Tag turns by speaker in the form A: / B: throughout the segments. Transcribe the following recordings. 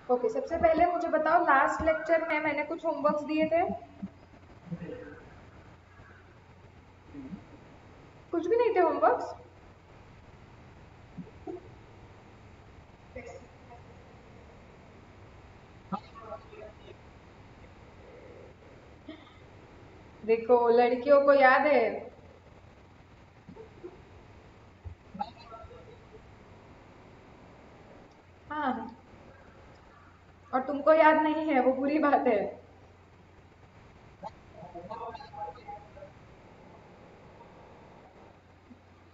A: Okay, सबसे पहले मुझे बताओ लास्ट लेक्चर में मैंने कुछ होमवर्क्स दिए थे? कुछ भी नहीं थे होमवर्क्स? देखो लड़कियों को याद है। हाँ, और तुमको याद नहीं है वो बुरी बात है।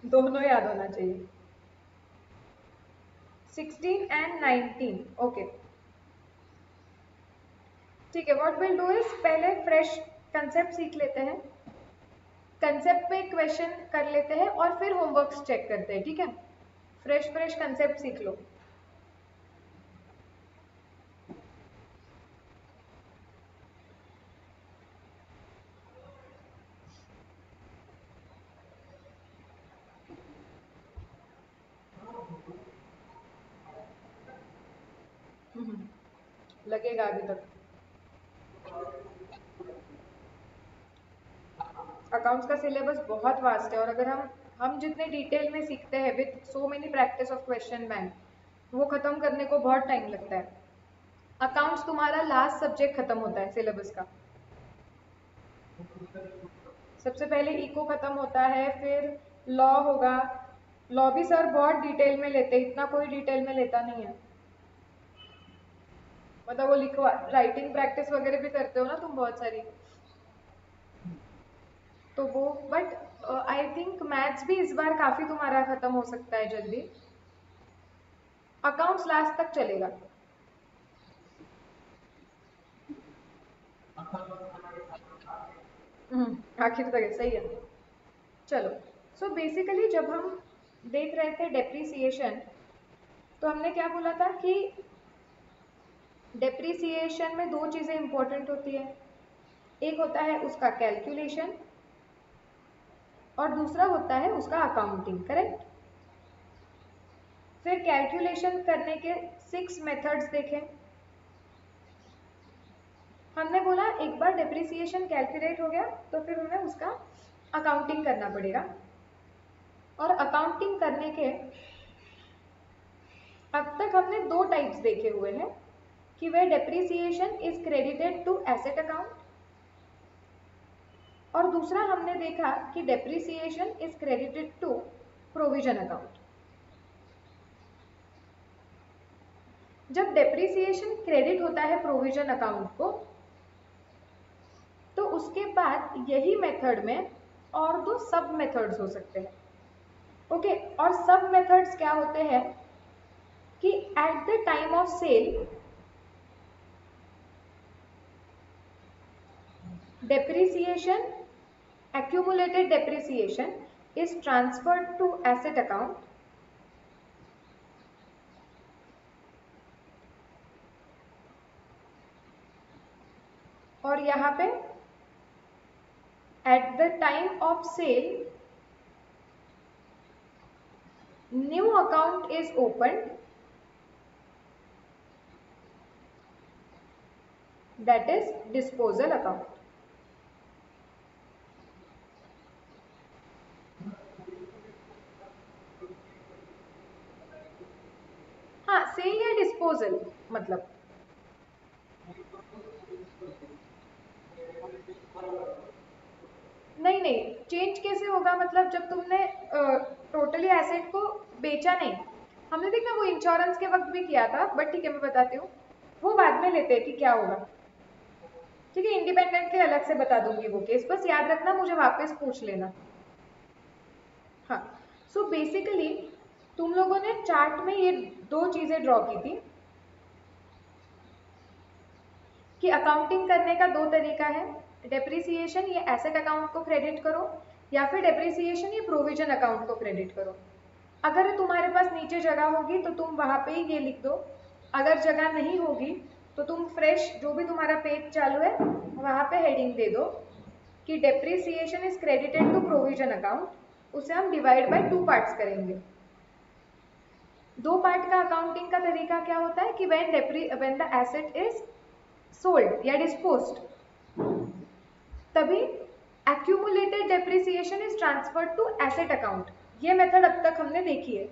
A: दोनों याद होना चाहिए। 16 एंड 19। ओके ठीक है, व्हाट विल डू इज पहले फ्रेश कंसेप्ट सीख लेते हैं, कंसेप्ट पे क्वेश्चन कर लेते हैं और फिर होमवर्क्स चेक करते हैं, ठीक है? फ्रेश फ्रेश कंसेप्ट सीख लो। लगेगा अभी तक। अकाउंट्स का सिलेबस बहुत वास्ट है और अगर हम जितने डिटेल में सीखते हैं with so many practice of question bank, वो खत्म करने को बहुत टाइम लगता है। अकाउंट्स तुम्हारा लास्ट सब्जेक्ट खत्म होता है सिलेबस का। सबसे पहले इको खत्म होता है, फिर लॉ होगा। लॉ भी सर बहुत डिटेल में लेते हैं, इतना कोई डिटेल में लेता नहीं है। मतलब वो लिखवा राइटिंग प्रैक्टिस वगैरह भी करते हो ना तुम बहुत सारी, तो वो बट आई थिंक मैथ्स भी इस बार काफी तुम्हारा खत्म हो सकता है जल्दी। अकाउंट्स लास्ट तक चलेगा। आखिर तक है, सही है। चलो, सो बेसिकली जब हम देख रहे थे डेप्रिसिएशन, तो हमने क्या बोला था कि डेप्रिसिएशन में दो चीजें इंपॉर्टेंट होती है। एक होता है उसका कैलकुलेशन और दूसरा होता है उसका अकाउंटिंग, करेक्ट? फिर कैलकुलेशन करने के 6 मेथड्स देखें। हमने बोला एक बार डेप्रिसिएशन कैलकुलेट हो गया तो फिर हमें उसका अकाउंटिंग करना पड़ेगा, और अकाउंटिंग करने के अब तक हमने दो टाइप्स देखे हुए हैं कि वे depreciation is credited to asset account, और दूसरा हमने देखा कि depreciation is credited to provision account. जब डेप्रिसिएशन क्रेडिट होता है प्रोविजन अकाउंट को, तो उसके बाद यही मेथड में और दो सब मेथड्स हो सकते हैं। ओके, और सब मेथड्स क्या होते हैं कि at the time of sale depreciation, accumulated depreciation is transferred to asset account, और यहाँ पे at the time of sale new account is opened, that is disposal account. हाँ, सेल या डिस्पोजल मतलब नहीं नहीं, चेंज कैसे होगा? मतलब जब तुमने टोटली एसेट को बेचा नहीं, हमने देखा वो इंश्योरेंस के वक्त भी किया था, बट ठीक है मैं बताती हूँ, वो बाद में लेते हैं कि क्या होगा। ठीक है, इंडिपेंडेंट के अलग से बता दूंगी वो केस, बस याद रखना मुझे वापस पूछ लेना। हाँ, सो बेसिकली तुम लोगों ने चार्ट में ये दो चीजें ड्रॉ की थी कि अकाउंटिंग करने का दो तरीका है, डेप्रिसिएशन ये एसेट अकाउंट को क्रेडिट करो, या फिर डेप्रिसिएशन ये प्रोविजन अकाउंट को क्रेडिट करो। अगर तुम्हारे पास नीचे जगह होगी तो तुम वहां पे ही ये लिख दो, अगर जगह नहीं होगी तो तुम फ्रेश जो भी तुम्हारा पेज चालू है वहां पे हेडिंग दे दो कि depreciation is credited to provision account, उसे हम डिवाइड बाय 2 पार्ट्स करेंगे। दो पार्ट का अकाउंटिंग का तरीका क्या होता है कि when the asset is sold या डिस्पोज्ड, तभी accumulated depreciation is transferred to asset account. ये मेथड अब तक हमने देखी है।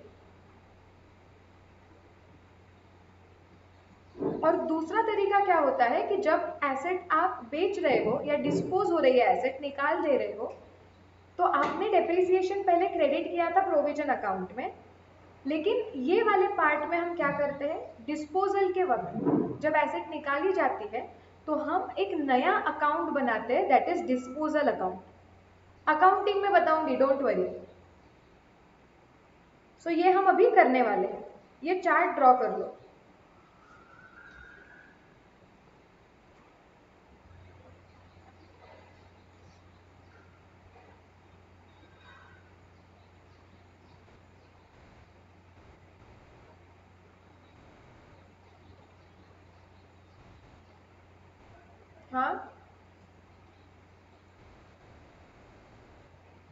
A: और दूसरा तरीका क्या होता है कि जब एसेट आप बेच रहे हो या डिस्पोज हो रही है, एसेट निकाल दे रहे हो, तो आपने डेप्रिसिएशन पहले क्रेडिट किया था प्रोविजन अकाउंट में, लेकिन ये वाले पार्ट में हम क्या करते हैं, डिस्पोजल के वक्त जब एसेट निकाली जाती है तो हम एक नया अकाउंट बनाते हैं, that is disposal account. Accounting में बताऊंगी, डोंट वरी। सो ये हम अभी करने वाले हैं। ये चार्ट ड्रॉ कर लो। हाँ,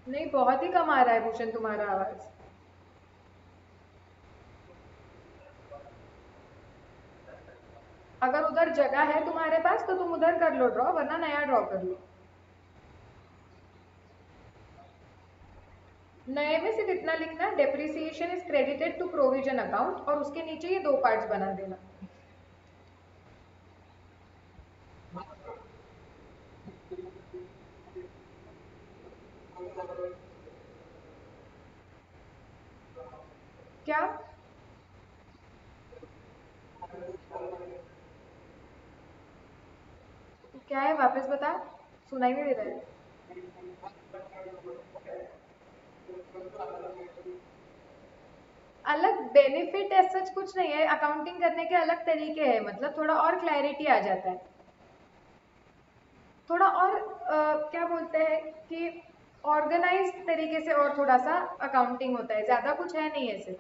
A: नहीं, बहुत ही कम आ रहा है भूषण तुम्हारा आवाज। अगर उधर जगह है तुम्हारे पास तो तुम उधर कर लो ड्रॉ, वरना नया ड्रॉ कर लो। नए में सिर्फ इतना लिखना, depreciation is credited to provision account, और उसके नीचे ये दो पार्ट्स बना देना। क्या क्या है, वापस बता, सुनाई नहीं दे रहा है। अलग बेनिफिट ऐसा कुछ नहीं है, अकाउंटिंग करने के अलग तरीके हैं, मतलब थोड़ा और क्लैरिटी आ जाता है, थोड़ा और क्या बोलते हैं कि ऑर्गेनाइज तरीके से, और थोड़ा सा अकाउंटिंग होता है, ज्यादा कुछ है नहीं ऐसे।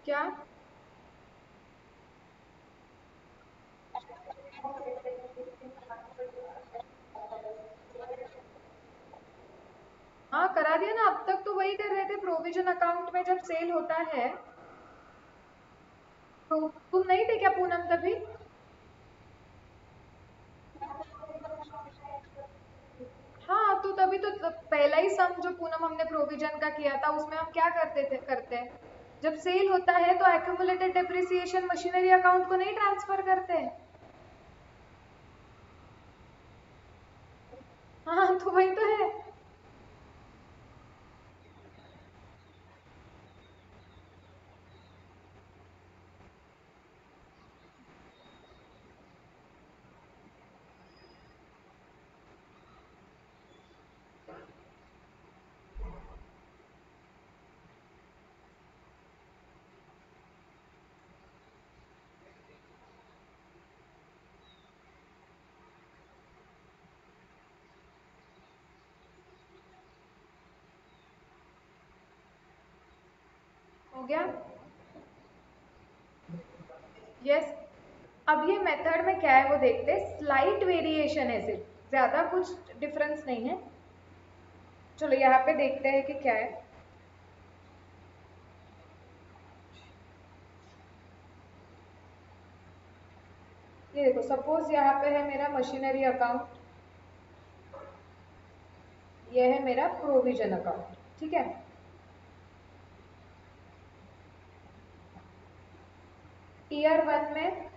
A: क्या? हाँ, करा दिया ना, अब तक तो वही कर रहे थे। प्रोविजन अकाउंट में जब सेल होता है तो तुम नहीं थे क्या पूनम तभी? हाँ, तो तभी तो पहला ही सम जो पूनम हमने प्रोविजन का किया था, उसमें हम क्या करते हैं, जब सेल होता है तो एक्यूमुलेटेड डेप्रिसिएशन मशीनरी अकाउंट को नहीं ट्रांसफर करते हैं। हाँ, तो वही तो है। हो गया। यस। अब ये मेथड में क्या है वो देखते हैं, स्लाइट वेरिएशन है, सिर्फ ज्यादा कुछ डिफरेंस नहीं है। चलो यहाँ पे देखते हैं कि क्या है। ये देखो, सपोज यहाँ पे है मेरा मशीनरी अकाउंट, ये है मेरा प्रोविजन अकाउंट, ठीक है। ईयर वन में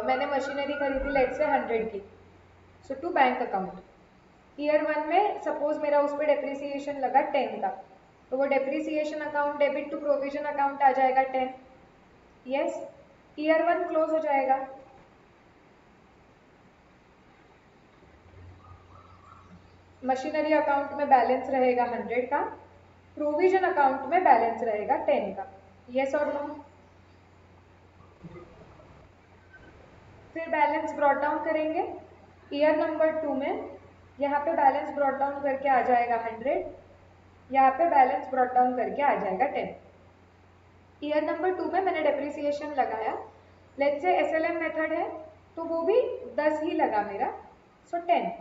A: मैंने मशीनरी खरीदी, लेट से 100 की, so to bank account. Year one में सपोज मेरा उस पर डेप्रिसिएशन लगा 10 का, तो वो depreciation account debit to provision account आ जाएगा 10। यस, ईयर वन क्लोज हो जाएगा। मशीनरी अकाउंट में बैलेंस रहेगा 100 का, प्रोविजन अकाउंट में बैलेंस रहेगा 10 का। यस और नो? फिर बैलेंस ब्रॉट डाउन करेंगे। ईयर नंबर 2 में यहाँ पे बैलेंस ब्रॉट डाउन करके आ जाएगा 100, यहाँ पे बैलेंस ब्रॉट डाउन करके आ जाएगा 10। ईयर नंबर 2 में मैंने डेप्रिसिएशन लगाया, लेट्स से SLM मेथड है तो वो भी 10 ही लगा मेरा, सो 10।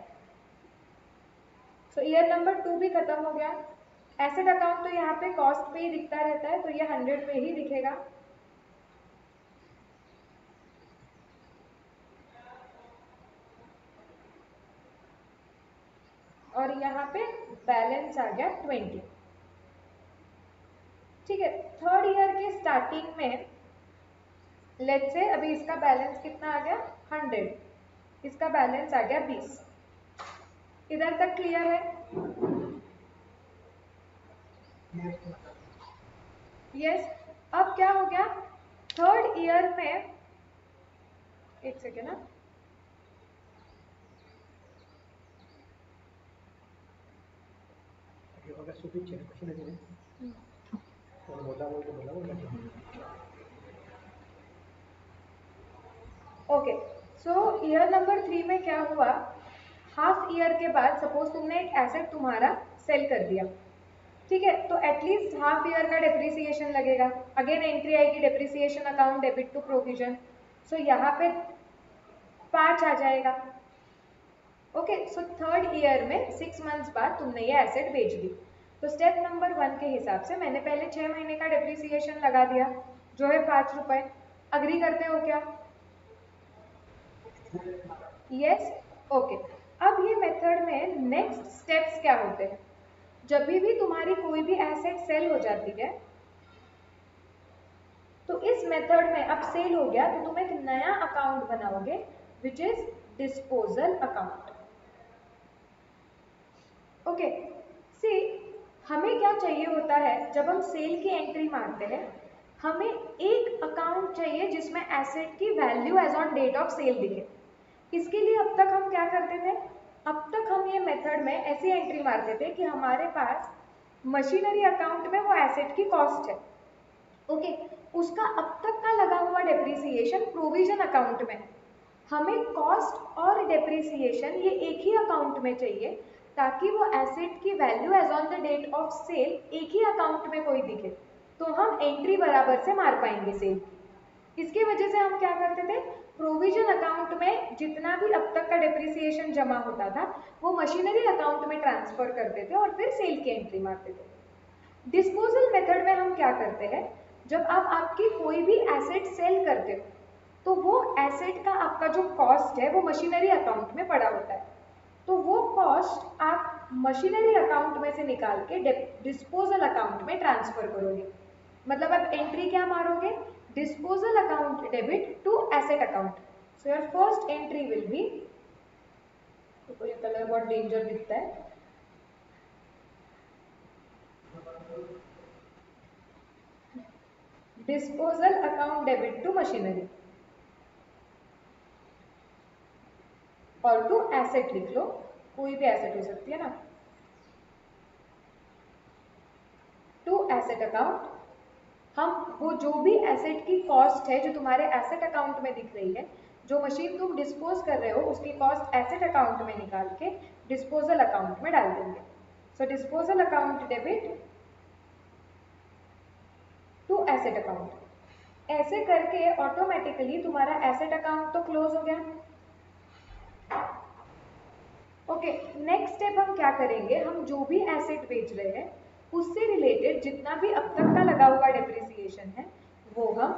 A: सो ईयर नंबर 2 भी खत्म हो गया। एसेट अकाउंट तो यहाँ पे कॉस्ट पे ही दिखता रहता है, तो ये 100 पे ही दिखेगा। और यहाँ पे बैलेंस आ गया 20। ठीक है, थर्ड ईयर के स्टार्टिंग में लेट्स से अभी इसका बैलेंस कितना आ गया 100, इसका बैलेंस आ गया 20। इधर तक क्लियर है? यस। अब क्या हो गया, थर्ड ईयर में, एक सेकेंड ना, ओके। सो ईयर नंबर 3 में क्या हुआ, हाफ ईयर के बाद सपोज तुमने एक एसेट तुम्हारा सेल कर दिया, ठीक है, तो एटलीस्ट हाफ ईयर का डेप्रिसिएशन लगेगा। अगेन एंट्री आएगी depreciation account debit to provision, so यहाँ पे 5 आ जाएगा। ओके, सो थर्ड ईयर में 6 मंथ्स बाद तुमने ये एसेट बेच दी। तो स्टेप नंबर 1 के हिसाब से मैंने पहले 6 महीने का डेप्रिसिएशन लगा दिया जो है 5 रुपए। अग्री करते हो क्या? Yes, okay. अब ये मेथड में नेक्स्ट स्टेप्स क्या होते हैं, जब भी तुम्हारी कोई भी एसेट सेल हो जाती है तो इस मेथड में अब सेल हो गया तो तुम एक नया अकाउंट बनाओगे which is disposal account. Okay, see हमें क्या चाहिए होता है जब हम सेल की एंट्री मारते हैं, हमें एक अकाउंट चाहिए जिसमें एसेट की value as on date of sale दिखे। इसके लिए अब तक हम क्या करते थे, अब तक हम ये मेथड में ऐसी एंट्री मारते थे कि हमारे पास मशीनरी अकाउंट में वो एसेट की कॉस्ट है, ओके, उसका अब तक का लगा हुआ डेप्रिसिएशन प्रोविजन अकाउंट में। हमें कॉस्ट और डेप्रिसिएशन ये एक ही अकाउंट में चाहिए ताकि वो एसेट की value as on the date of sale एक ही अकाउंट में कोई दिखे, तो हम एंट्री बराबर से मार पाएंगे सेल की। इसकी वजह से हम क्या करते थे, प्रोविजन अकाउंट में जितना भी अब तक का डेप्रिसिएशन जमा होता था वो मशीनरी अकाउंट में ट्रांसफर करते थे और फिर सेल की एंट्री मारते थे। डिस्पोजल मेथड में हम क्या करते हैं, जब आप आपकी कोई भी एसेट सेल करते हो तो वो एसेट का आपका जो कॉस्ट है वो मशीनरी अकाउंट में पड़ा होता है, तो वो कॉस्ट आप मशीनरी अकाउंट में से निकाल के डिस्पोजल अकाउंट में ट्रांसफर करोगे। मतलब आप एंट्री क्या मारोगे, disposal account debit to asset account. So your first entry will be, तो ये कलर बहुत डेंजर दिखता है, disposal account debit to machinery और टू एसेट लिख लो, कोई भी एसेट हो सकती है ना, टू एसेट अकाउंट। हम वो जो भी एसेट की कॉस्ट है जो तुम्हारे एसेट अकाउंट में दिख रही है, जो मशीन तुम डिस्पोज कर रहे हो उसकी कॉस्ट एसेट अकाउंट में निकाल के डिस्पोजल अकाउंट में डाल देंगे। So disposal account debit to asset account. ऐसे करके ऑटोमेटिकली तुम्हारा एसेट अकाउंट तो क्लोज हो गया। ओके, नेक्स्ट स्टेप हम क्या करेंगे, हम जो भी एसेट बेच रहे हैं उससे रिलेटेड जितना भी अब तक का लगा हुआ डेप्रिसिएशन है वो हम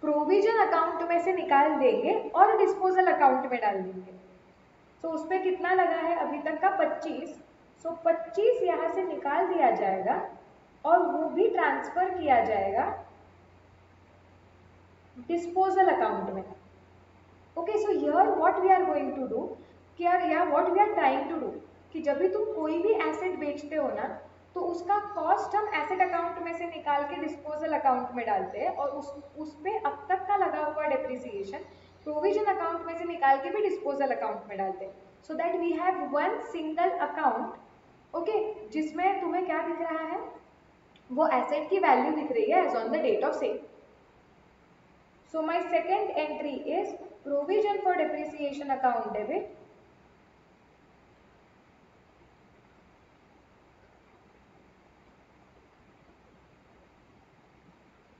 A: प्रोविजन अकाउंट में से निकाल देंगे और डिस्पोजल अकाउंट में डाल देंगे। तो उस पर कितना लगा है अभी तक का 25, सो 25 यहाँ से निकाल दिया जाएगा और वो भी ट्रांसफर किया जाएगा डिस्पोजल अकाउंट में। Okay, so here what we are going to do, what we are trying to do कि जब भी तुम कोई भी एसेट बेचते हो ना तो उसका कॉस्ट हम एसेट अकाउंट में से निकाल के डिस्पोजल अकाउंट में डालते हैं और उस पे अब तक का लगा हुआ डेप्रिसिएशन प्रोविजन अकाउंट में से निकाल के भी डिस्पोजल अकाउंट में डालते हैं, so that we have one single account, okay, जिसमें तुम्हें क्या दिख रहा है, वो एसेट की वैल्यू दिख रही है as on the date of sale. So my second entry is provision for depreciation account debit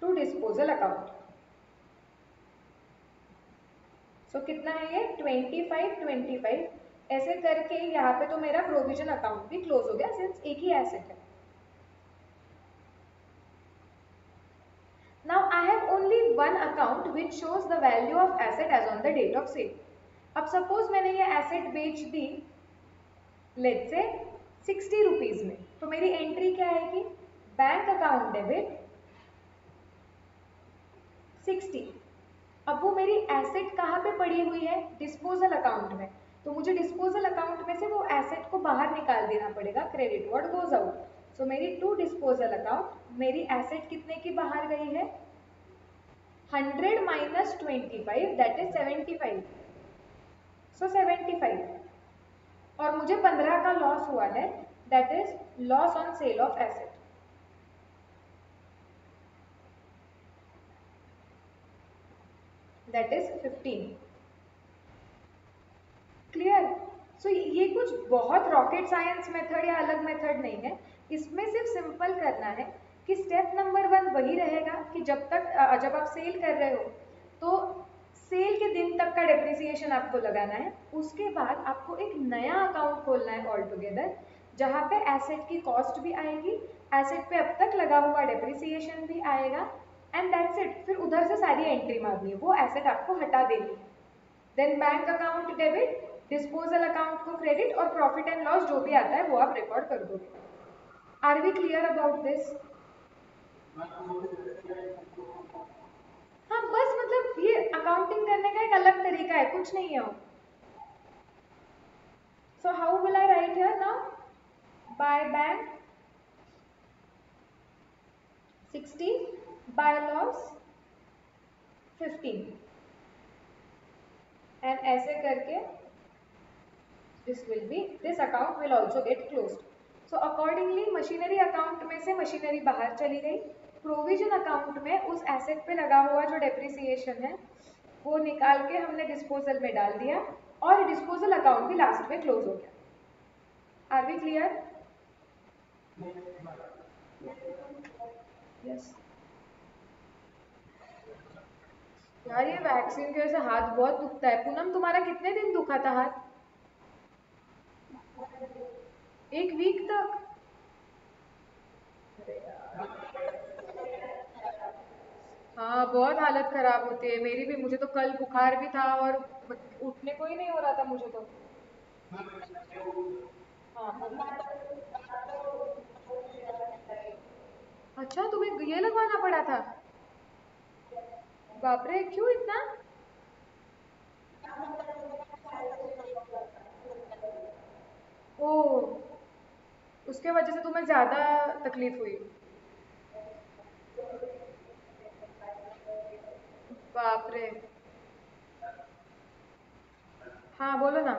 A: to disposal account. सो कितना है ये 25 ऐसे करके यहाँ पे तो मेरा प्रोविजन अकाउंट भी क्लोज हो गया सिंस एक ही एसेट है। Now I have only one account which shows the value of asset as on the date of sale. अब सपोज मैंने ये एसेट बेच दी लेट्स से 60 रुपीज में, तो मेरी एंट्री क्या आएगी? Bank account debit 60। अब वो मेरी एसेट कहाँ पे पड़ी हुई है? डिस्पोजल अकाउंट में। तो मुझे डिस्पोजल अकाउंट में से वो एसेट को बाहर निकाल देना पड़ेगा। क्रेडिट व्हाट गोज आउट, सो मेरी टू डिस्पोजल अकाउंट, मेरी एसेट कितने की बाहर गई है? 100 माइनस 25 दैट इज 75, सो 75। और मुझे 15 का लॉस हुआ है, that is loss on sale of asset. That is 15। Clear? So ये कुछ बहुत रॉकेट साइंस मेथड या अलग मेथड नहीं है, इसमें सिर्फ सिंपल करना है कि स्टेप नंबर 1 वही रहेगा कि जब आप सेल कर रहे हो तो सेल के दिन तक का डेप्रिसिएशन आपको लगाना है। उसके बाद आपको एक नया अकाउंट खोलना है ऑल टुगेदर, जहाँ पे एसेट की कॉस्ट भी आएगी, एसेट पे अब तक लगा हुआ डेप्रिसिएशन भी आएगा, एंड दैट्स इट। फिर उधर से सारी एंट्री मारनी है, वो एसेट आपको हटा देनी है। Then bank account debit, disposal account को क्रेडिट, और प्रॉफिट एंड लॉस जो भी आता है वो आप रिकॉर्ड कर दोगे। Are we clear about this? हाँ, बस मतलब ये अकाउंटिंग करने का एक अलग तरीका है, कुछ नहीं है वो। So how will I right here now? By bank 60, by loss 15, and ऐसे करके this account will also get closed. So accordingly machinery account में से मशीनरी बाहर चली गई, प्रोविजन अकाउंट में उस एसेट पे लगा हुआ जो डेप्रिसिएशन है वो निकाल के हमने डिस्पोजल में डाल दिया, और डिस्पोजल अकाउंट भी लास्ट में क्लोज हो गया। Are we clear? यस। यार ये वैक्सीन की वजह से हाथ बहुत दुखता है। पूनम तुम्हारा कितने दिन दुखा था हाथ? एक वीक तक? हाँ, बहुत हालत खराब होती है मेरी भी। मुझे तो कल बुखार भी था और उठने को ही नहीं हो रहा था मुझे तो। हाँ। अच्छा, तुम्हें ये लगवाना पड़ा था? बाप रे, क्यों इतना? ओह, उसके वजह से तुम्हें ज्यादा तकलीफ हुई? बाप रे। हाँ बोलो ना।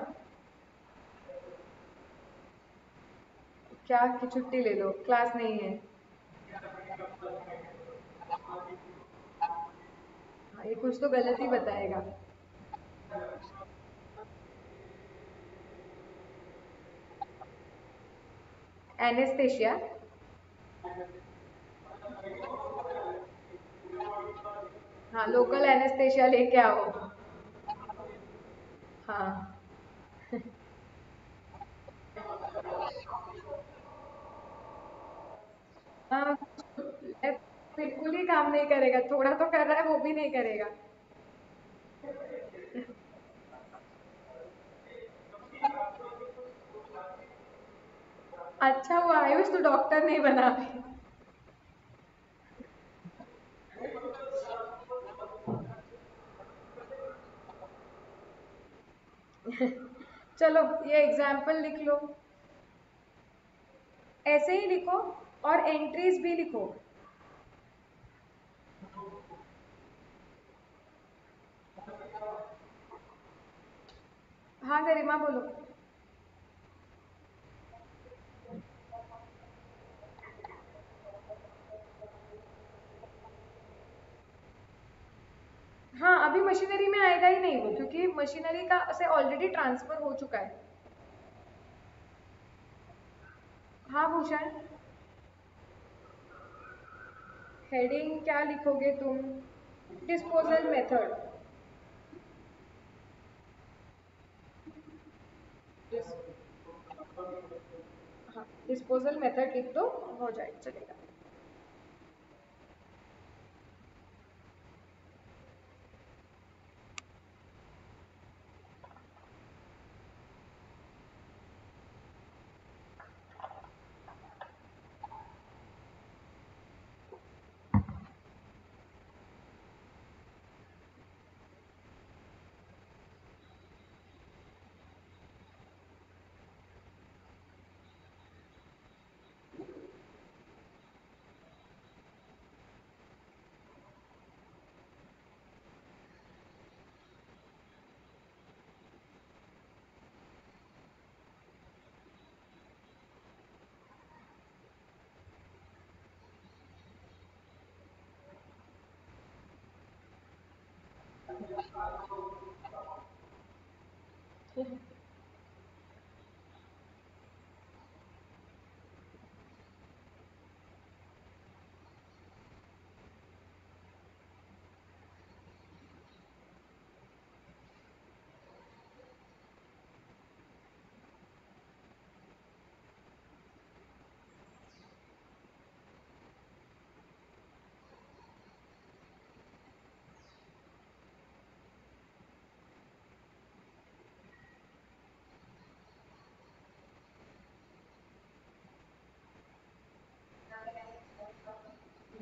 A: क्या कि छुट्टी ले लो, क्लास नहीं है? हाँ, ये कुछ तो गलत ही बताएगा। एनेस्थेशिया? हाँ, लोकल एनेस्थेशिया लेके आओ। हाँ। हाँ, बिल्कुल ही काम नहीं करेगा, थोड़ा तो कर रहा है वो भी नहीं करेगा। अच्छा वो आयुष तो डॉक्टर नहीं बना अभी। चलो ये एग्जाम्पल लिख लो, ऐसे ही लिखो, और एंट्रीज भी लिखो। हाँ गरिमा बोलो। हाँ, अभी मशीनरी में आएगा ही नहीं वो, क्योंकि मशीनरी का से ऑलरेडी ट्रांसफर हो चुका है। हाँ भूषण, हेडिंग क्या लिखोगे तुम? Disposal method. हाँ, डिस्पोजल मेथड लिख दो, हो जाए चलेगा।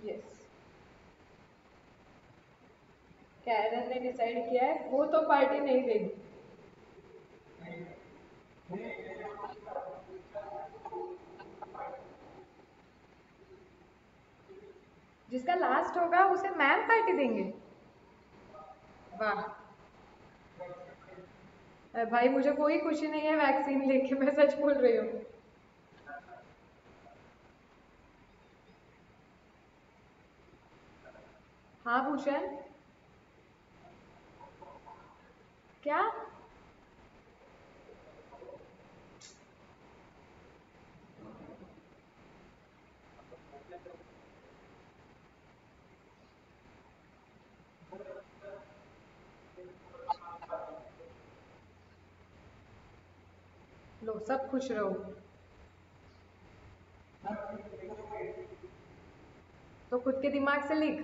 A: यस, कैरन ने डिसाइड किया है, वो तो पार्टी नहीं देगी। जिसका लास्ट होगा उसे मैम पार्टी देंगे। वाह। भाई मुझे कोई खुशी नहीं है वैक्सीन लेके, मैं सच बोल रही हूँ। हाँ भूषण। क्या? लो सब खुश रहो। तो खुद के दिमाग से लिख।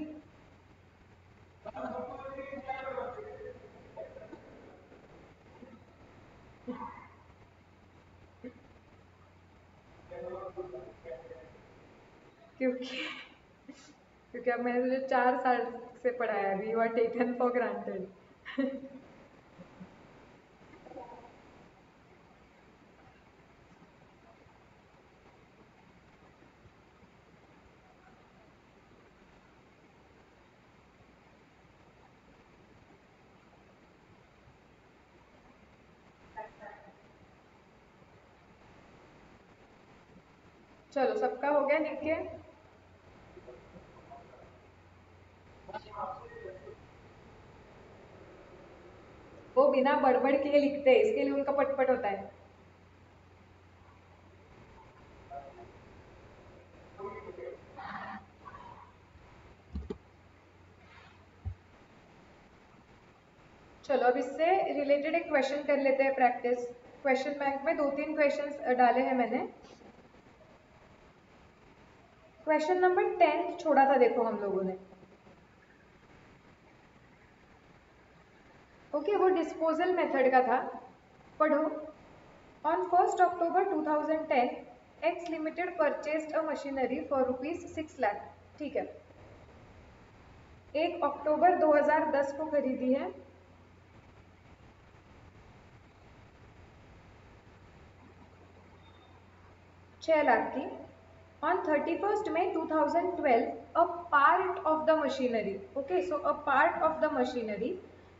A: क्योंकि क्योंकि अब मैंने तुझे 4 साल से पढ़ाया, अभी you are taken for granted. चलो सबका हो गया लिख के। वो बिना बड़बड़ किए लिखते हैं, इसके लिए उनका पटपट होता है। चलो अब इससे रिलेटेड एक क्वेश्चन कर लेते हैं प्रैक्टिस। क्वेश्चन बैंक में 2-3 क्वेश्चंस डाले हैं मैंने। क्वेश्चन नंबर 10 छोड़ा था देखो हम लोगों ने। ओके, वो डिस्पोजल मेथड का था, पढ़ो। On 1 October 2010 x limited purchased a machinery for ₹6 lakh. ठीक है, 1 अक्टूबर 2010 को खरीदी है। 6 लाख की। On 31st May 2012, a part of the machinery, okay, so a part of the machinery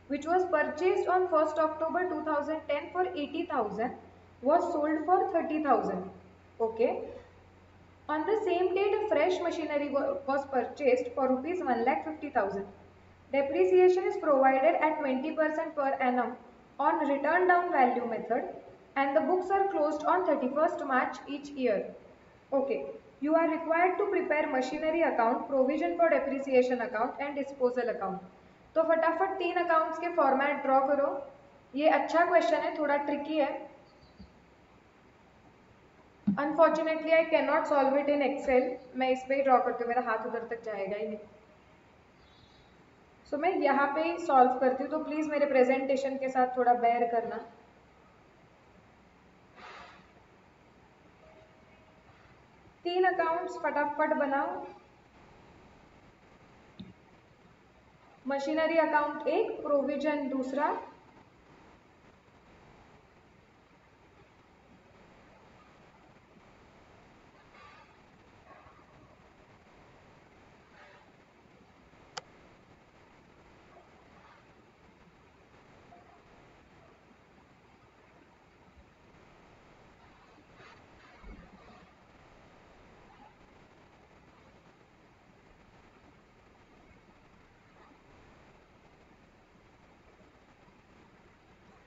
A: which was purchased on 1 October 2010 for 80,000 was sold for 30,000. Okay. On the same date, a fresh machinery was purchased for ₹1,50,000. Depreciation is provided at 20% per annum on return down value method, and the books are closed on 31st March each year. Okay, you are required to prepare machinery account, provision for depreciation account and disposal account. तो फटाफट 3 accounts के format draw करो। ये अच्छा question है, थोड़ा tricky है। Unfortunately I can not solve it in Excel. मैं इस पे ही ड्रॉ करती हूँ, मेरा हाथ उधर तक जाएगा ही नहीं। सो मैं यहाँ पे ही सॉल्व करती हूँ, तो प्लीज़ मेरे प्रेजेंटेशन के साथ थोड़ा बेयर करना। तीन अकाउंट्स फटाफट बनाओ। मशीनरी अकाउंट एक, प्रोविजन दूसरा,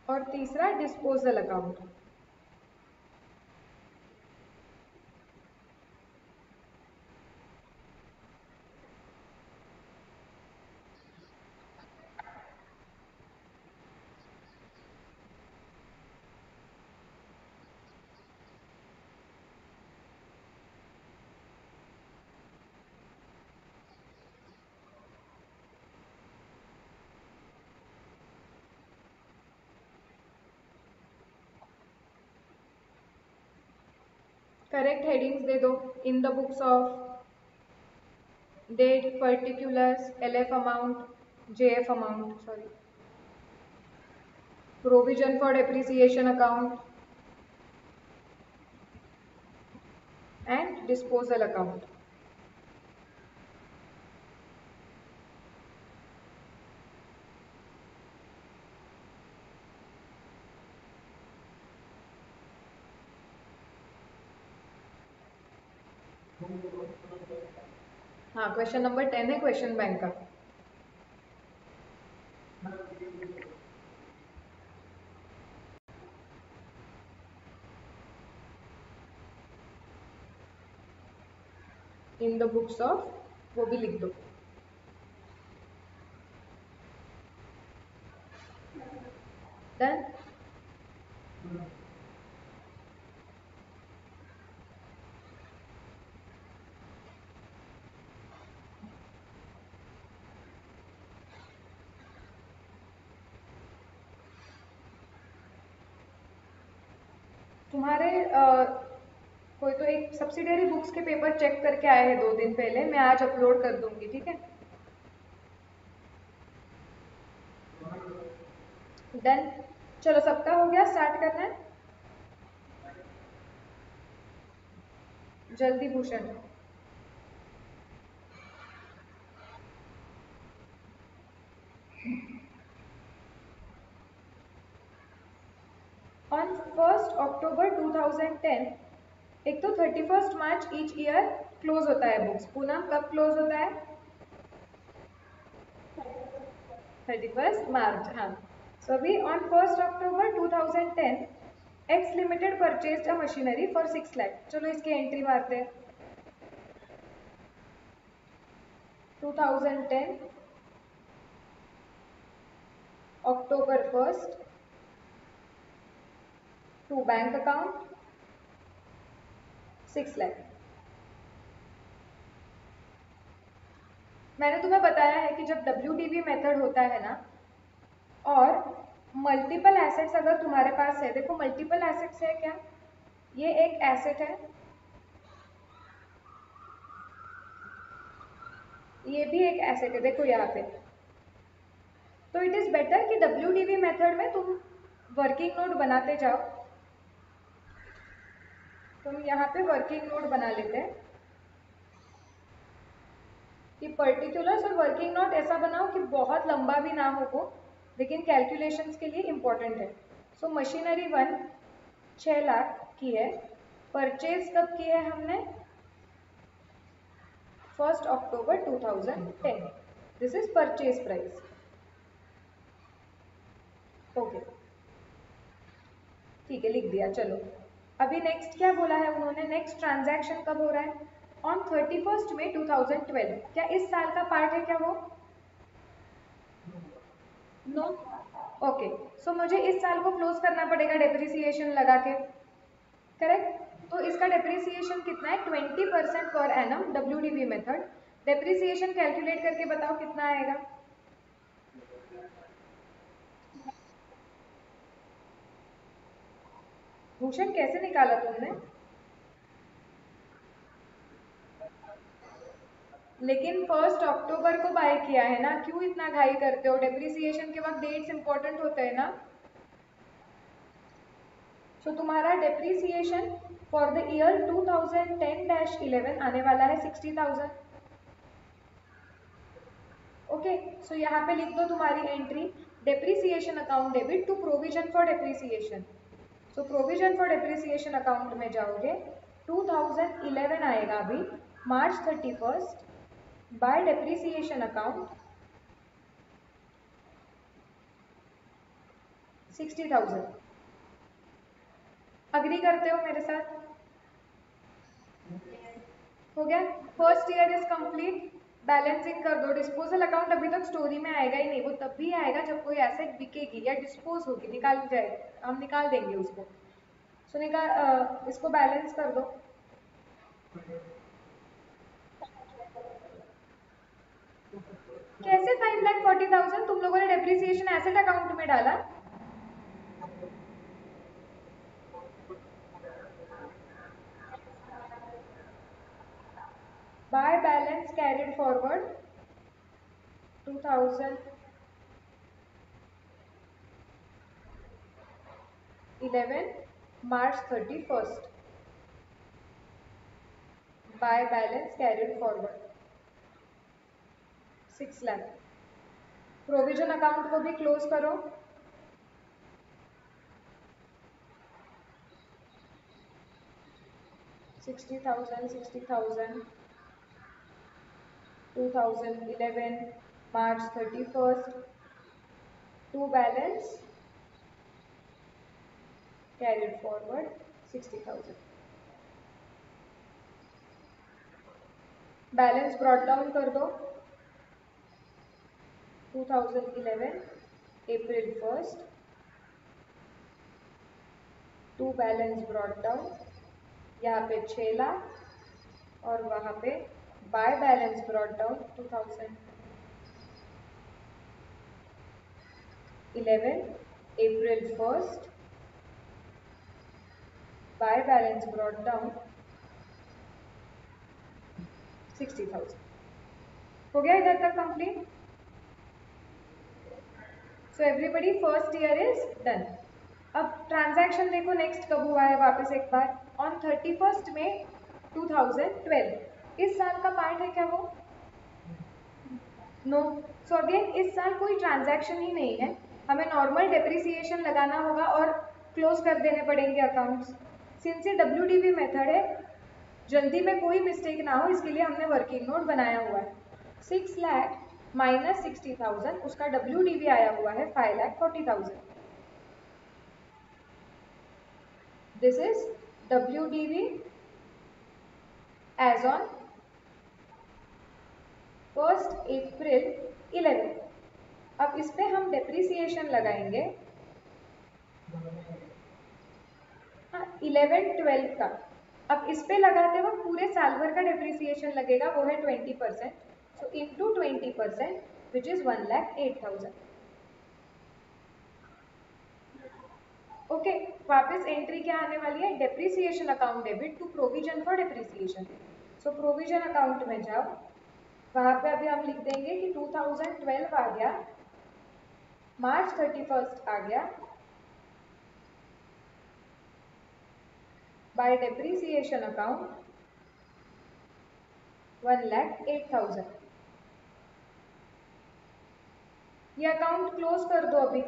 A: और तीसरा डिस्पोजल अकाउंट। करेक्ट हेडिंग्स दे दो। In the books of, date, particulars, LF amount, JF amount, sorry, provision for depreciation account and disposal account. हाँ, क्वेश्चन नंबर 10 है क्वेश्चन बैंक का। इन द बुक्स ऑफ वो भी लिख दो। डन। तुम्हारे कोई तो एक सब्सिडियरी बुक्स के पेपर चेक करके आए हैं 2 दिन पहले, मैं आज अपलोड कर दूंगी, ठीक है। डन। चलो सबका हो गया, स्टार्ट करना है। जल्दी भूषण। ऑन 1 अक्टूबर 2010, एक तो 31 मार्च ईच ईयर क्लोज होता है बुक्स। पूनम कब क्लोज होता है? 31 मार्च, हाँ। सो अभी on 1 October 2010 x limited purchase a machinery for 6 lakh. चलो इसकी एंट्री मारते हैं। 2010 अक्टूबर 1 टू बैंक अकाउंट 6 लाख। मैंने तुम्हें बताया है कि जब WDV मेथड होता है ना, और मल्टीपल एसेट्स अगर तुम्हारे पास है, देखो मल्टीपल एसेट्स है क्या, ये एक एसेट है, ये भी एक एसेट है, देखो यहाँ पे। तो इट इज बेटर कि WDV मेथड में तुम वर्किंग नोट बनाते जाओ। तुम यहाँ पे वर्किंग नोट बना लेते हैं कि पर्टिकुलर्स और वर्किंग नोट ऐसा बनाओ कि बहुत लंबा भी ना हो वो, लेकिन कैलकुलेशंस के लिए इम्पोर्टेंट है। सो मशीनरी 1 6 लाख की है। परचेज कब की है हमने? 1 अक्टूबर 2010। This is purchase price. Okay, ठीक है, लिख दिया। चलो अभी नेक्स्ट क्या बोला है उन्होंने, नेक्स्ट ट्रांजैक्शन कब हो रहा है? ऑन 31 मई 2012। क्या इस साल का पार्ट है क्या वो? नो। ओके, सो मुझे इस साल को क्लोज करना पड़ेगा डेप्रिसिएशन लगा के, करेक्ट। तो इसका डेप्रिसिएशन कितना है 20% per annum WDV method. Depreciation calculate करके बताओ कितना आएगा। भूषण कैसे निकाला तुमने? लेकिन 1 अक्टूबर को बाय किया है ना, क्यों इतना घाई करते हो? डेप्रिसिएशन के वक्त डेट्स इंपॉर्टेंट होते हैं ना। सो तुम्हारा डेप्रिसिएशन फॉर द ईयर 2010-11 आने वाला है 60,000। ओके, सो यहाँ पे लिख दो तुम्हारी entry depreciation account debit to provision for depreciation. So provision for depreciation account में जाओगे, 2011 आएगा अभी March 31st by depreciation account 60,000। Agree करते हो मेरे साथ? हो गया, first year is complete. Balancing कर दो। डिस्पोजल अकाउंट अभी तक स्टोरी में आएगा ही नहीं, वो तब भी आएगा जब कोई एसेट बिकेगी या डिस्पोज होगी, निकाल जाए, हम निकाल देंगे उसको। सो इसको बैलेंस कर दो। कैसे 5,40,000? तुम लोगों ने डेप्रिसिएशन एसेट अकाउंट में डाला। By balance carried forward 2011 March 31st by balance carried forward 6 lakh. Provision account को भी क्लोज करो। $60,000 2011 March 31st to balance carried forward 60,000। Balance brought down कर दो 2011 April 1st to balance brought down, यहाँ पे 6 लाख और वहाँ पे by balance brought down 2011 April 1st by balance brought down 60,000। हो गया इधर तक complete? So everybody first year is done. अब ट्रांजैक्शन देखो नेक्स्ट कब हुआ है, वापस एक बार ऑन 31st May 2012। इस साल का पार्ट है क्या वो? नो। सो अगेन इस साल कोई ट्रांजैक्शन ही नहीं है, हमें नॉर्मल डेप्रिसिएशन लगाना होगा और क्लोज कर देने पड़ेंगे अकाउंट्स। सिंस ये WDV मेथड है, जल्दी में कोई मिस्टेक ना हो इसके लिए हमने वर्किंग नोट बनाया हुआ है। 6 लाख माइनस 60,000, उसका WDV आया हुआ है 5,40,000। This is WDV as on 1st April 11। अब इस पे हम डेप्रिसिएशन लगाएंगे 11-12 का। अब इस पे लगाते वक्त पूरे साल भर का डेप्रिसिएशन लगेगा, वो है 20%। So into 20% which is 1,08,000। Okay, वापस एंट्री क्या आने वाली है, depreciation account debit to provision for depreciation. So provision account में जाओ, वहां पे अभी हम लिख देंगे कि 2012 आ गया, March 31st आ गया, बाय डेप्रिसिएशन अकाउंट 1,08,000। ये अकाउंट क्लोज कर दो अभी।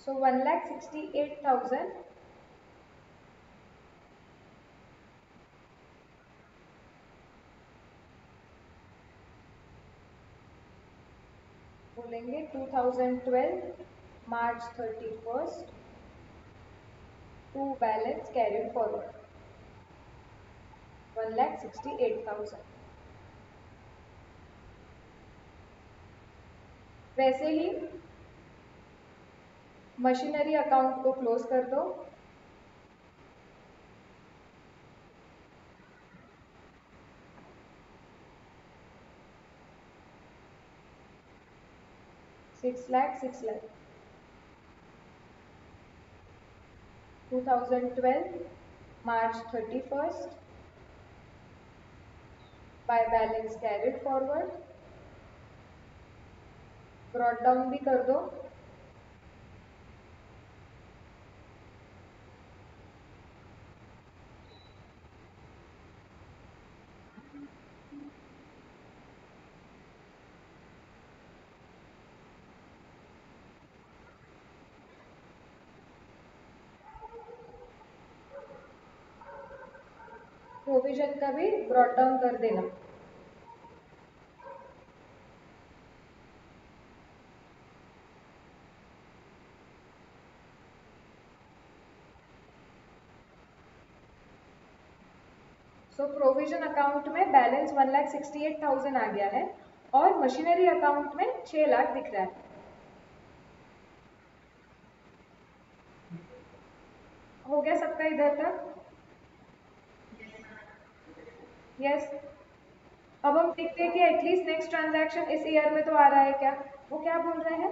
A: सो 1,68,000 बोलेंगे 2012 March 31st to balance carried forward 1,68,000। वैसे ही मशीनरी अकाउंट को क्लोज कर दो। Six lakh 2012 March 31st by balance carried forward, brought down भी कर दो। प्रोविजन का भी ब्रॉट डाउन कर देना। सो प्रोविजन अकाउंट में बैलेंस 1,68,000 आ गया है और मशीनरी अकाउंट में 6 लाख दिख रहा है। हो गया सबका इधर तक? यस। अब हम देखते हैं कि एटलीस्ट नेक्स्ट ट्रांजैक्शन इस ईयर में तो आ रहा है क्या। वो क्या बोल रहे हैं,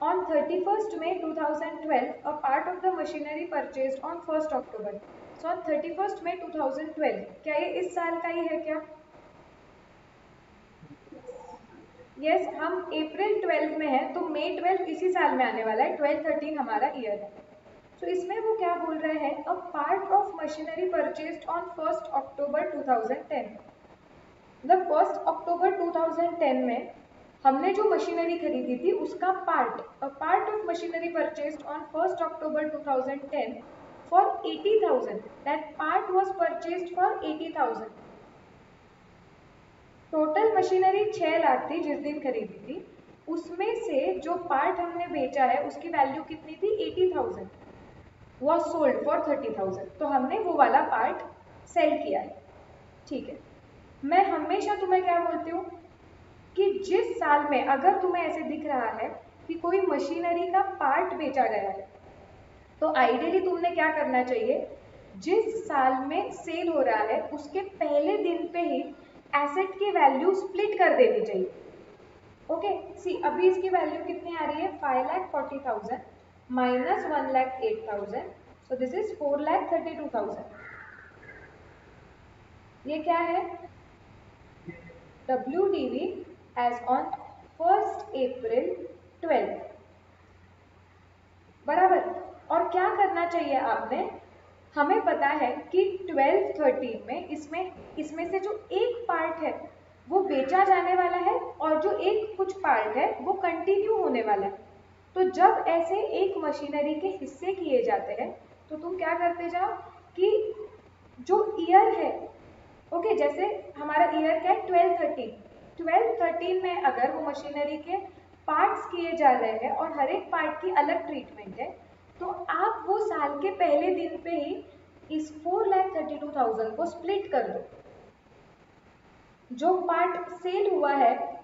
A: on 31st May 2012 a part of the machinery purchased on 1st October। So on 31st May 2012, क्या ये इस साल का ही है क्या? यस, हम अप्रैल 12 में है तो मई 12 इसी साल में आने वाला है, 12-13 हमारा ईयर है। तो इसमें वो क्या बोल रहे हैं, a part of machinery purchased on 1st October 2010। मतलब 1st October 2010 में हमने जो मशीनरी खरीदी थी उसका part, a part of machinery purchased on 1st October 2010 for 80,000, that part was purchased for 80,000। Total machinery 6 lakh थी जिस दिन खरीदी थी, उसमें से जो पार्ट हमने बेचा है उसकी वैल्यू कितनी थी, 80,000, वॉज सोल्ड फॉर 30,000। तो हमने वो वाला पार्ट सेल किया है। ठीक है, मैं हमेशा तुम्हें क्या बोलती हूँ कि जिस साल में अगर तुम्हें ऐसे दिख रहा है कि कोई मशीनरी का पार्ट बेचा गया है तो आइडियली तुमने क्या करना चाहिए, जिस साल में सेल हो रहा है उसके पहले दिन पे ही एसेट की वैल्यू स्प्लिट कर देनी चाहिए। ओके सी, अभी इसकी वैल्यू कितनी आ रही है, 5,40,000 माइनस 1,08,000, सो दिस इज 4,32,000। ये क्या है, WDV as on 1st April 12, बराबर। और क्या करना चाहिए आपने, हमें पता है कि 12-13 में इसमें से जो एक पार्ट है वो बेचा जाने वाला है और जो एक कुछ पार्ट है वो कंटिन्यू होने वाला है। तो जब ऐसे एक मशीनरी के हिस्से किए जाते हैं तो तुम क्या करते जाओ कि जो ईयर है, ओके जैसे हमारा ईयर क्या है, 12-13 में अगर वो मशीनरी के पार्ट्स किए जा रहे हैं और हर एक पार्ट की अलग ट्रीटमेंट है, तो आप वो साल के पहले दिन पे ही इस 4,32,000 को स्प्लिट कर दो। जो पार्ट सेल हुआ है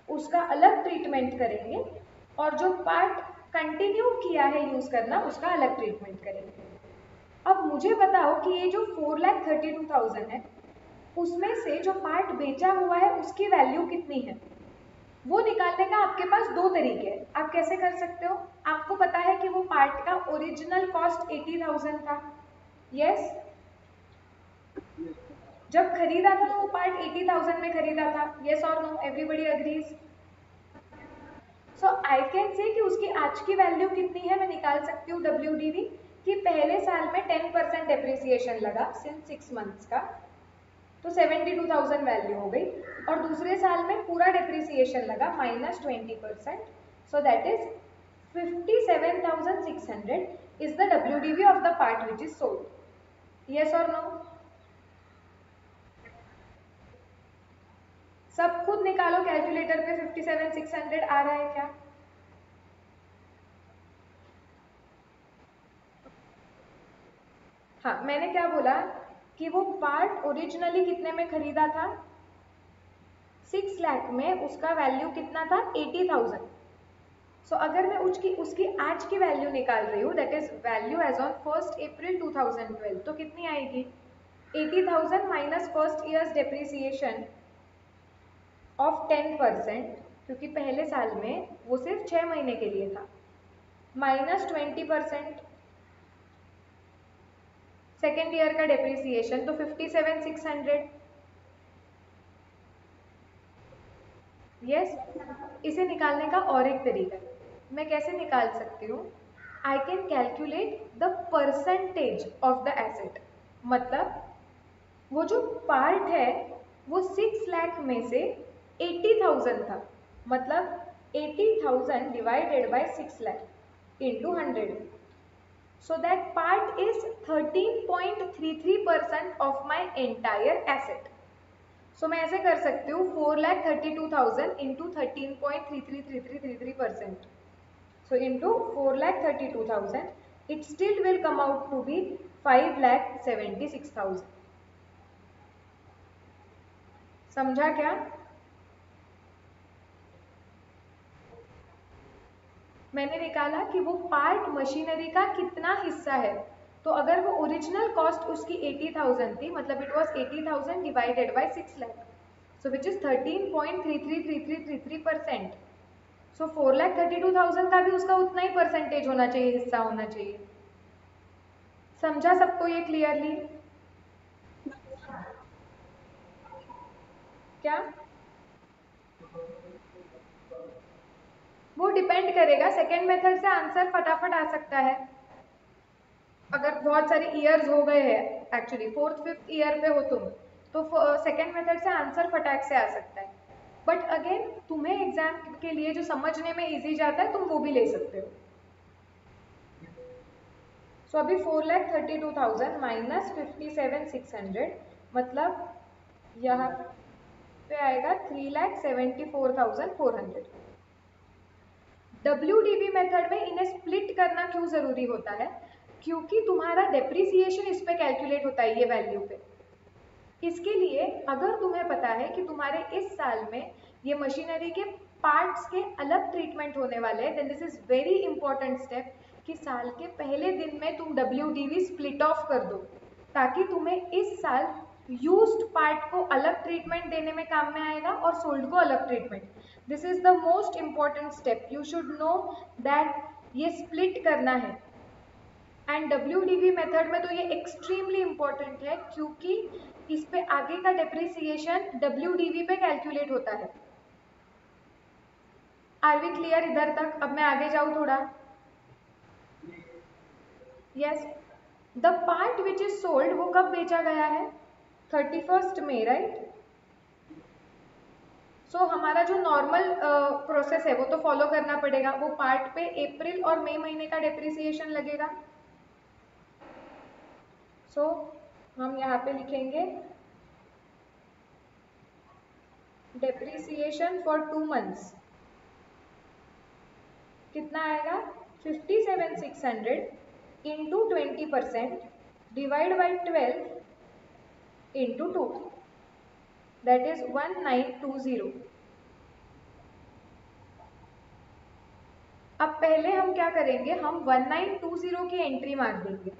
A: उसका अलग ट्रीटमेंट करेंगे और जो पार्ट कंटिन्यू किया है यूज करना उसका अलग ट्रीटमेंट करेंगे। अब मुझे बताओ कि ये जो 4,32,000 है उसमें से जो पार्ट बेचा हुआ है उसकी वैल्यू कितनी है, वो निकालने का आपके पास दो तरीके हैं। आप कैसे कर सकते हो, आपको पता है कि वो पार्ट का ओरिजिनल कॉस्ट 80,000 था, यस। जब खरीदा था तो वो पार्ट 80,000 में खरीदा था, यस और no, everybody agrees. So I can say कि उसकी आज की वैल्यू कितनी है, मैं निकाल सकती हूँ WDV कि पहले साल में 10% डेप्रिसिएशन लगा सिंस 6 मंथ्स का, तो 72,000 वैल्यू हो गई, और दूसरे साल में पूरा डेप्रिसिएशन लगा -20%, so that is 57,600 is the WDV of the part which is sold, yes और नो। सब खुद निकालो कैलकुलेटर पे, 57,600 आ रहा है क्या? हाँ, मैंने क्या बोला कि वो पार्ट ओरिजिनली कितने में खरीदा था, 6 लाख में, उसका वैल्यू कितना था, 80,000। सो अगर मैं उसकी आज की वैल्यू निकाल रही हूँ, that is value as on 1 April 2012, तो कितनी आएगी? 80,000 minus first year's depreciation of 10%, क्योंकि पहले साल में वो सिर्फ 6 महीने के लिए था, माइनस 20% सेकेंड ईयर का डेप्रिसिएशन, तो 57,600। यस, इसे निकालने का और एक तरीका है, मैं कैसे निकाल सकती हूँ? I can calculate the percentage of the asset, मतलब वो जो पार्ट है वो 6 लाख में से 80,000 था, मतलब 80,000 divided by 6 lakh into 100, so that part is 13.33% of my entire asset. So मैं ऐसे कर सकती हूँ 4,32,000 into 13.3333%. So into 4,32,000, it still will come out to be 5,76,000. समझा क्या? मैंने निकाला कि वो पार्ट मशीनरी का कितना हिस्सा है, तो अगर वो ओरिजिनल कॉस्ट उसकी 80,000 थी, मतलब it was 80,000 divided by 6 lakh, so which is 13.333333%. सो 4,32,000 का भी उसका उतना ही परसेंटेज होना चाहिए, हिस्सा होना चाहिए। समझा सबको ये क्लियरली? क्या वो डिपेंड करेगा, सेकेंड मेथड से आंसर फटाफट आ सकता है अगर बहुत सारे ईयर्स हो गए हैं, एक्चुअली 4th-5th ईयर पे हो तुम, तो सेकेंड मेथड से आंसर फटाक से आ सकता है। बट अगेन तुम्हें एग्जाम के लिए जो समझने में इजी जाता है तुम वो भी ले सकते हो। सो अभी 4,32,000 माइनस 57,600, मतलब यहाँ पे आएगा 3,74,400। WDV मेथड में इन्हें स्प्लिट करना क्यों जरूरी होता है? क्योंकि तुम्हारा डेप्रिसिएशन इस पे कैलकुलेट होता है, ये वैल्यू पे। इसके लिए अगर तुम्हें पता है कि तुम्हारे इस साल में ये मशीनरी के पार्ट्स के अलग ट्रीटमेंट होने वाले हैं, then this is very important step कि साल के पहले दिन में तुम WDV स्प्लिट ऑफ कर दो, ताकि तुम्हें इस साल यूज्ड पार्ट को अलग ट्रीटमेंट देने में काम में आएगा और सोल्ड को अलग treatment. This is the most important step, you should know that ये स्प्लिट करना है। एंड WDV मेथड में तो ये एक्सट्रीमली इंपॉर्टेंट है, क्योंकि इस पे आगे का डेप्रिसिएशन WDV पे कैलकुलेट होता है। आर वी क्लियर इधर तक? अब मैं आगे जाऊँ थोड़ा। Yes, the part which is sold वो कब बेचा गया है? 31st मई, राइट? सो हमारा जो नॉर्मल प्रोसेस है वो तो फॉलो करना पड़ेगा, वो पार्ट पे अप्रैल और मई महीने का डेप्रिसिएशन लगेगा। सो हम यहाँ पे लिखेंगे डेप्रिसिएशन फॉर 2 मंथ्स, कितना आएगा? 57,600 into 20% divide by 12 into 2, that is 1920। अब पहले हम क्या करेंगे, हम 1920 की एंट्री मार देंगे,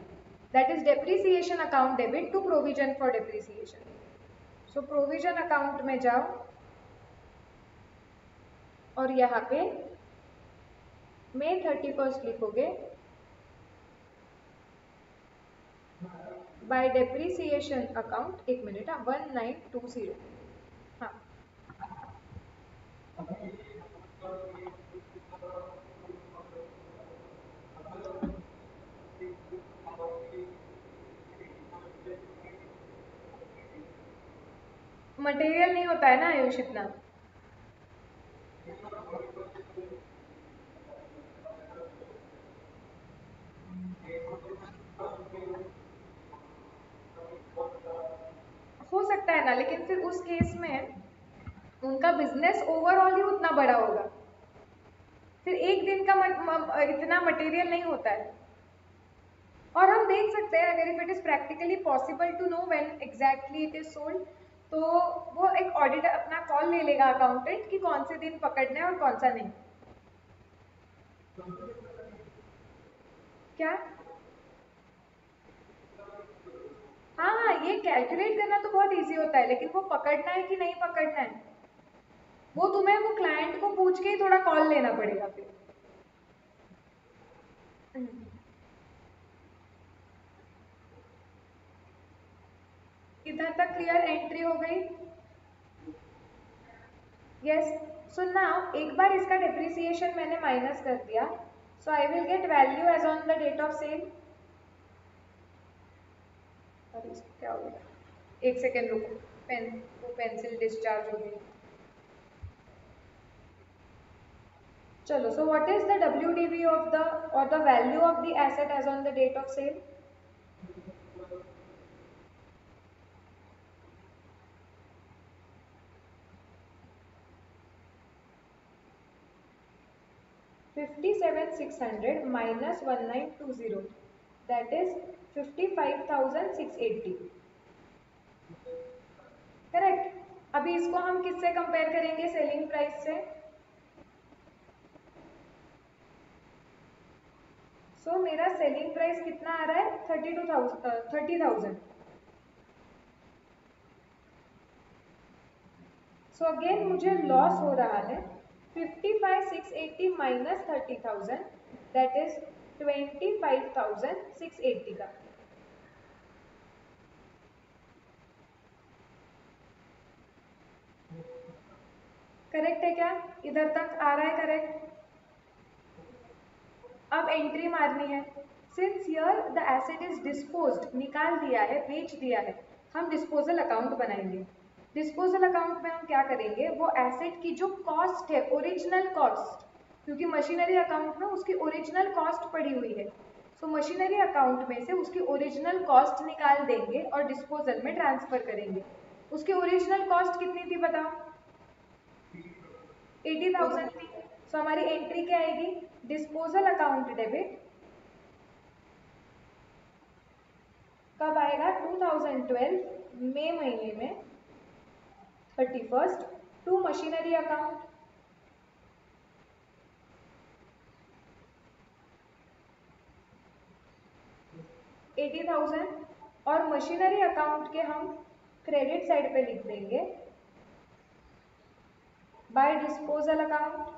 A: that is depreciation account debit to provision for depreciation. So provision account में जाओ और यहाँ पे May 31st लिखोगे, बाय डेप्रिसिएशन अकाउंट, एक मिनट, 1920, हाँ मटेरियल नहीं होता है ना आयुष इतना। हो सकता है ना, लेकिन फिर उस केस में उनका बिजनेस ओवरऑल ही उतना बड़ा होगा, फिर एक दिन का इतना मटेरियल नहीं होता है। और हम देख सकते हैं अगर if it is practically possible to know when exactly it is sold, तो वो एक ऑडिटर अपना कॉल ले लेगा अकाउंटेंट कि कौन से दिन पकड़ना है और कौन सा नहीं। क्या? हाँ हाँ, ये कैलकुलेट करना तो बहुत इजी होता है, लेकिन वो पकड़ना है कि नहीं पकड़ना है वो तुम्हें वो क्लाइंट को पूछ के ही थोड़ा कॉल लेना पड़ेगा फिर। इधर तक क्लियर, एंट्री हो गई? यस। सो नाउ एक बार इसका डेप्रिसिएशन मैंने माइनस कर दिया, so I will get value as on the date of sale. और इसको क्या हो गया, एक सेकेंड रुको, वो पेंसिल डिस्चार्ज हो गई। चलो, so what is the WDV of the और the value of the asset as on the date of sale? 57,600 minus 1920, that is 55,680। Correct. अभी इसको हम किससे कंपेयर करेंगे? सेलिंग प्राइस से। सो मेरा सेलिंग प्राइस कितना आ रहा है? 30,000। सो अगेन मुझे लॉस हो रहा है 55,680 माइनस 30,000, दैट इज 25,680 का। करेक्ट है क्या? इधर तक आ रहा है करेक्ट? अब एंट्री मारनी है। Since here the asset is disposed, निकाल दिया है, बेच दिया है, हम डिस्पोजल अकाउंट बनाएंगे। डिस्पोजल अकाउंट में हम क्या करेंगे, वो एसेट की जो कॉस्ट है, ओरिजिनल कॉस्ट, क्योंकि मशीनरी अकाउंट में उसकी ओरिजिनल कॉस्ट पड़ी हुई है, तो मशीनरी अकाउंट में से उसकी ओरिजिनल कॉस्ट निकाल देंगे और डिस्पोजल में ट्रांसफर करेंगे। उसकी ओरिजिनल कॉस्ट कितनी थी बताओ? 80,000 थी। सो हमारी एंट्री क्या आएगी? Disposal account debit. कब आएगा? 2012 मई महीने में 31st टू मशीनरी अकाउंट। $80,000 और मशीनरी अकाउंट के हम क्रेडिट साइड पे लिख देंगे बाय डिस्पोजल अकाउंट।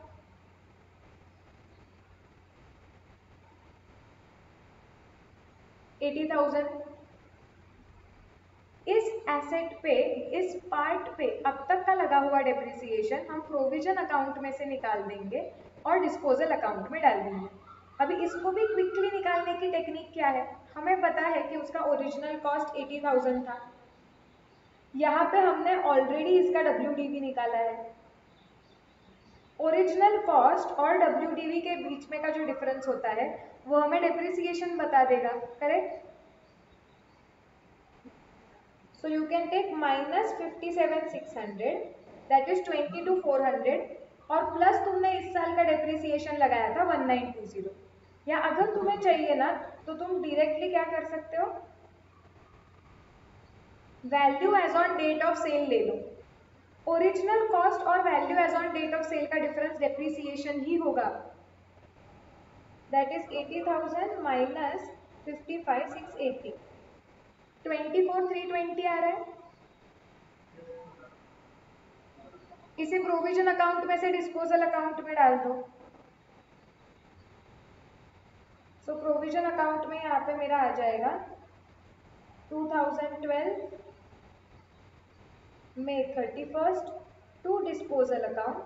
A: $80,000। इस एसेट पे, इस पार्ट पे अब तक का लगा हुआ डेप्रिसिएशन हम प्रोविजन अकाउंट में से निकाल देंगे और डिस्पोजल अकाउंट में डाल देंगे। अभी इसको भी क्विकली निकालने की टेक्निक क्या है? हमें पता है कि उसका ओरिजिनल कॉस्ट 80,000 था। यहाँ पे हमने ऑलरेडी इसका WDV निकाला है। ओरिजिनल कॉस्ट और WDV के बीच में का जो डिफरेंस होता है वो हमें डेप्रिसिएशन बता देगा। Correct? So you can take minus 57,600, that is 22,400, और प्लस तुमने इस साल का डेप्रिसिएशन लगाया था 1920। या अगर तुम्हें चाहिए ना तो तुम डायरेक्टली क्या कर सकते हो, value as on date of sale ले लो। ओरिजिनल कॉस्ट और value as on date of sale का डिफरेंस डेप्रिसिएशन ही होगा, दैट इज 80,000 माइनस 55,680, 24,320 आ रहा है। इसे प्रोविजन अकाउंट में से डिस्पोजल अकाउंट में डाल दो। सो प्रोविजन अकाउंट में यहाँ पे मेरा आ जाएगा 2012 मई 31st टू डिस्पोजल अकाउंट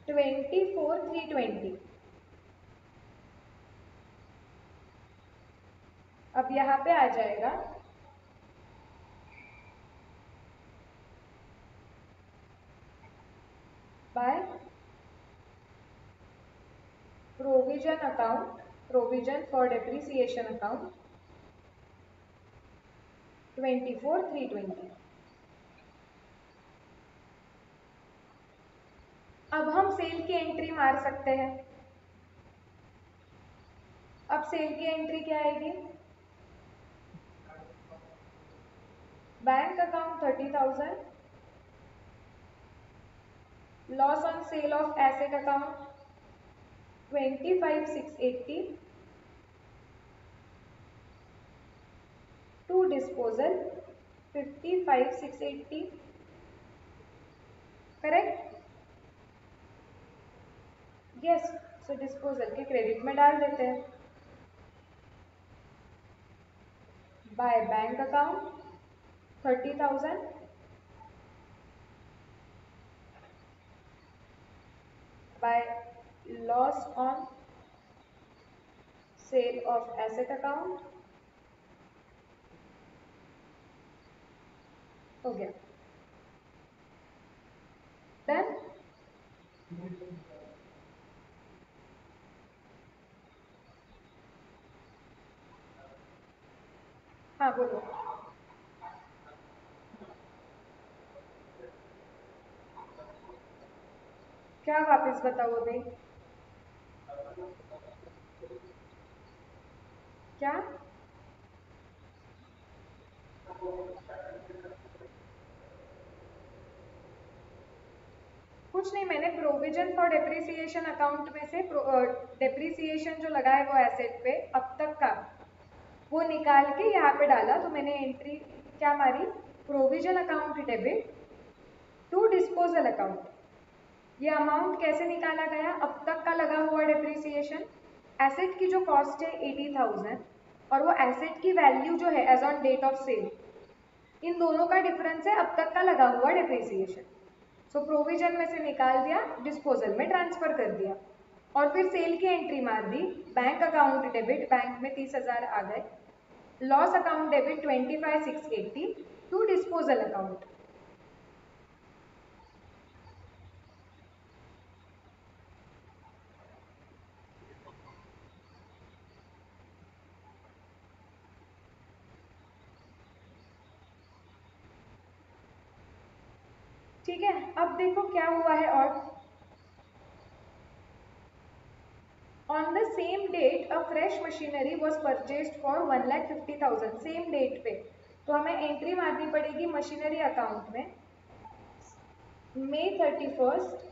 A: 24,320। अब यहाँ पे आ जाएगा by provision account, provision for depreciation account 24,320। अब हम सेल की एंट्री मार सकते हैं। अब सेल की एंट्री क्या आएगी? Bank account 30,000, loss on sale of asset account 25,680 to disposal 55,680, correct? Yes, so disposal के क्रेडिट में डाल देते हैं। By bank account 30,000, by loss on sale of asset account, हो गया, डन। हाँ बोलो। क्या वापस बताओ अभी? क्या? कुछ नहीं, मैंने प्रोविजन फॉर डेप्रिसिएशन अकाउंट में से डेप्रिसिएशन जो लगा है वो एसेट पे अब तक का, वो निकाल के यहाँ पे डाला। तो मैंने एंट्री क्या मारी? Provision account debit to disposal account. ये अमाउंट कैसे निकाला गया? अब तक का लगा हुआ डेप्रिसिएशन, एसेट की जो कॉस्ट है 80,000 और वो एसेट की वैल्यू जो है as on date of sale, इन दोनों का डिफरेंस है अब तक का लगा हुआ डेप्रिसिएशन। सो प्रोविजन में से निकाल दिया, डिस्पोजल में ट्रांसफर कर दिया और फिर सेल की एंट्री मार दी। बैंक अकाउंट डेबिट, बैंक में 30,000 आ गए। Loss account debit 25,680 to disposal account. ठीक है, अब देखो क्या हुआ है। और on the same date a fresh machinery was purchased for 1,50,000, same date पे। तो हमें एंट्री मारनी पड़ेगी मशीनरी अकाउंट में May 31st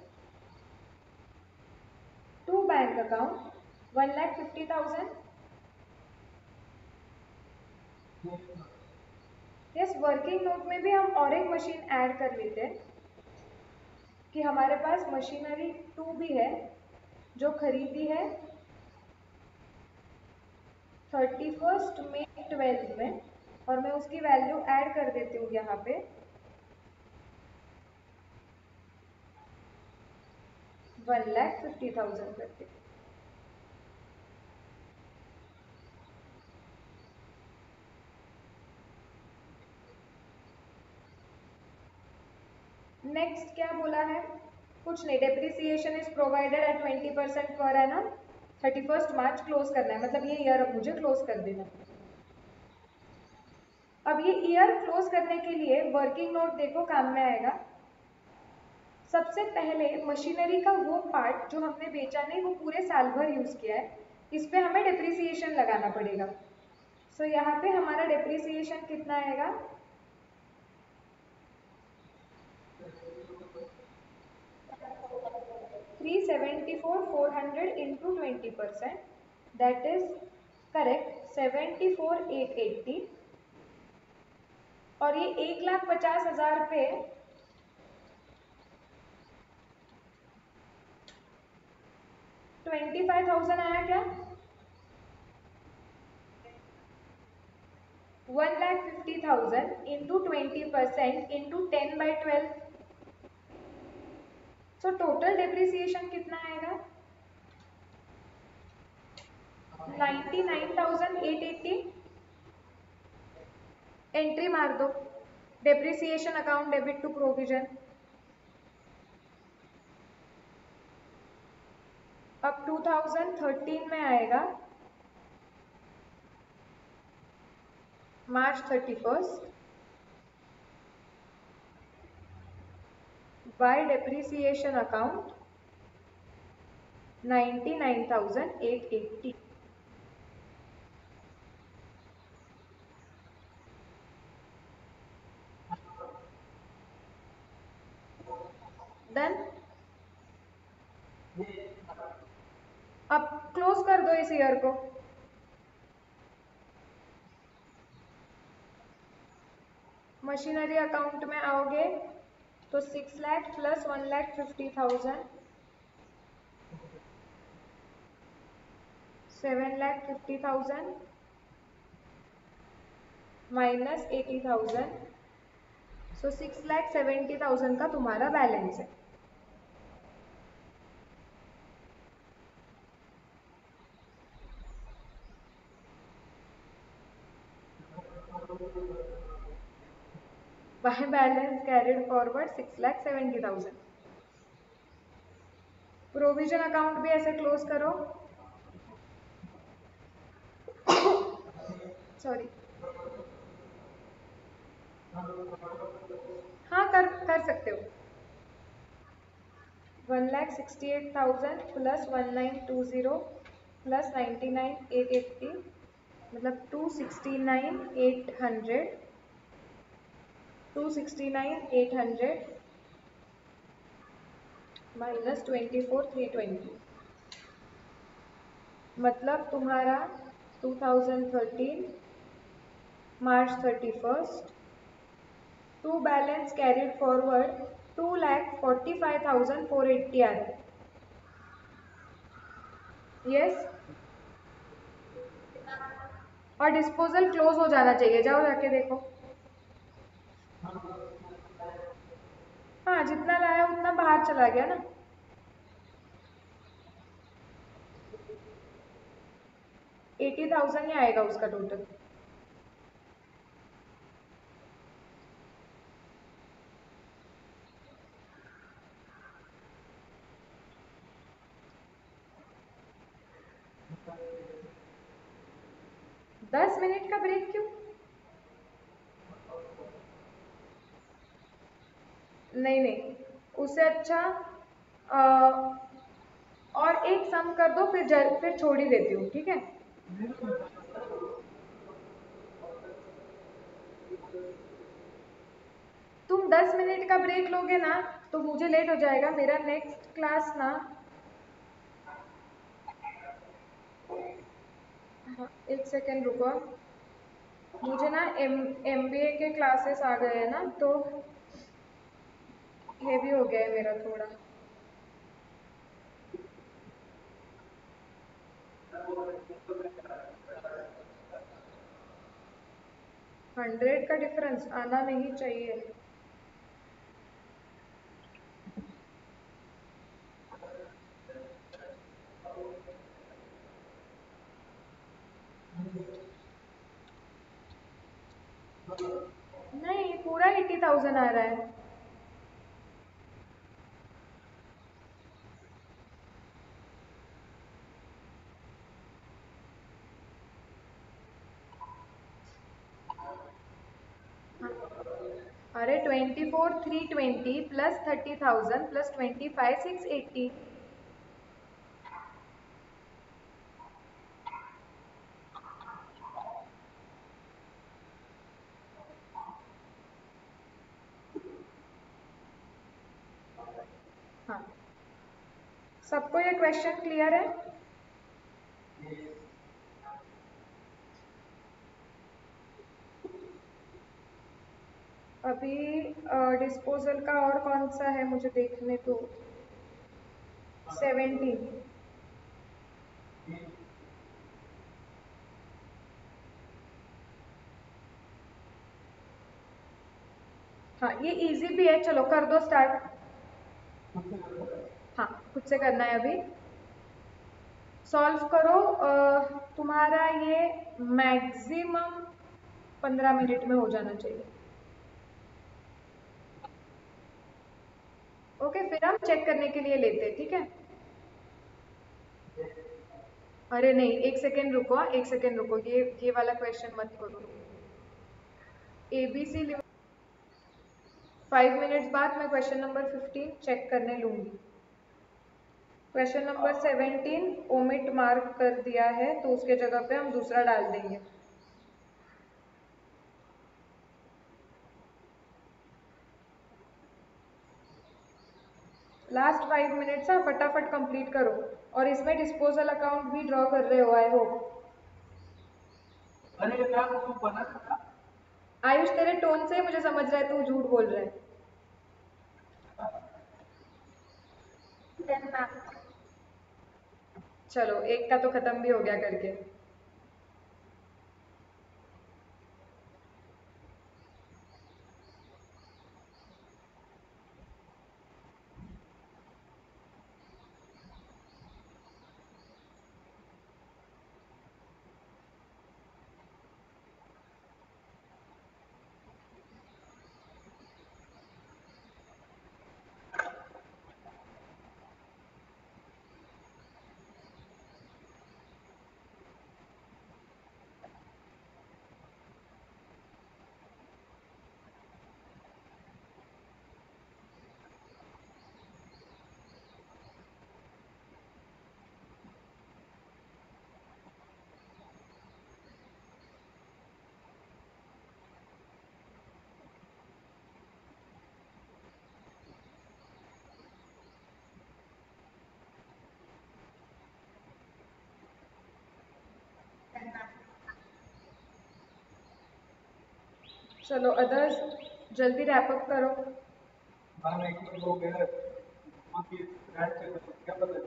A: to bank account 1,50,000। Yes, working note में भी हम और एक मशीन ऐड कर लेते हैं कि हमारे पास मशीनरी 2 भी है जो खरीदी है 31 मई 12 में, और मैं उसकी वैल्यू ऐड कर देती हूँ यहाँ पे 1,50,000 करके। नेक्स्ट क्या बोला है? कुछ नहीं, depreciation is provided eight 20% per annum. 31 March close करना है, मतलब ये ईयर अब मुझे क्लोज कर देना है। अब ये ईयर क्लोज करने के लिए वर्किंग नोट देखो काम में आएगा। सबसे पहले मशीनरी का वो पार्ट जो हमने बेचा नहीं, वो पूरे साल भर यूज किया है, इस पे हमें डेप्रिसिएशन लगाना पड़ेगा। सो यहाँ पे हमारा डेप्रिसिएशन कितना आएगा? 374,400 इंटू 20%, दैट इज करेक्ट 74,880। और ये 1,50,000 पे 25,000 आया क्या? 1,50,000 into 20% into 10/12। So total depreciation कितना आएगा? 99,880। एंट्री मार दो, depreciation account debit to provision. अब 2013 में आएगा March 31st by depreciation account 99,880। Done. Close कर दो इस ईयर को। मशीनरी अकाउंट में आओगे तो 6 लाख प्लस 1,50,000, 7,50,000 माइनस 80,000, सो 6,70,000 का तुम्हारा बैलेंस है। By balance carried forward 6,70,000। Provision account भी ऐसे क्लोज करो। सॉरी, हाँ कर सकते हो। 1,68,000 प्लस 1,920 प्लस 99,880 मतलब 269,800, 269,800 माइनस 24,320 मतलब तुम्हारा 2013 March 31st to balance carried forward 2,45,480 आ रहा है। यस, और डिस्पोजल क्लोज हो जाना चाहिए, जाओ जाके देखो। हाँ, जितना लाया उतना बाहर चला गया ना। $80,000 ही आएगा उसका टोटल। दस मिनट का ब्रेक क्यों? नहीं नहीं, उससे अच्छा और एक सम कर दो, फिर छोड़ ही देती हूँ, ठीक है। तुम 10 मिनट का ब्रेक लोगे ना तो मुझे लेट हो जाएगा, मेरा नेक्स्ट क्लास ना। हाँ, एक सेकेंड रुको, मुझे ना MBA के क्लासेस आ गए हैं ना, तो हेवी हो गया है मेरा थोड़ा। 100 का डिफरेंस आना नहीं चाहिए। नहीं, पूरा 80,000 आ रहा है। अरे 24,320 प्लस 30,000 प्लस 25,680। हाँ, सबको ये क्वेश्चन क्लियर है? अभी डिस्पोजल का और कौन सा है मुझे देखने को। 17। हाँ, ये इजी भी है, चलो कर दो स्टार्ट। हाँ, खुद से करना है अभी। सॉल्व करो, तुम्हारा ये मैक्सिमम 15 मिनट में हो जाना चाहिए। ओके, फिर हम चेक करने के लिए लेते हैं, ठीक है। अरे नहीं, एक सेकेंड रुको, एक सेकेंड रुको, ये वाला क्वेश्चन मत करो। ABC 5 मिनट्स बाद मैं क्वेश्चन नंबर 15 चेक करने लूंगी। क्वेश्चन नंबर 17 ओमिट मार्क कर दिया है, तो उसके जगह पे हम दूसरा डाल देंगे। लास्ट 5 मिनट्स है, फटाफट कंप्लीट करो। और इसमें डिस्पोजल अकाउंट भी ड्रॉ कर रहे हो, आई होप।
B: अरे यार तू बना था।
A: आयुष, तेरे टोन से ही मुझे समझ रहा है तू झूठ बोल रहा है। चलो, एक का तो खत्म भी हो गया करके। चलो अदर्स, जल्दी रैप अप करो।
B: मैम एक तो हो गया बाकी रैट से क्या पता।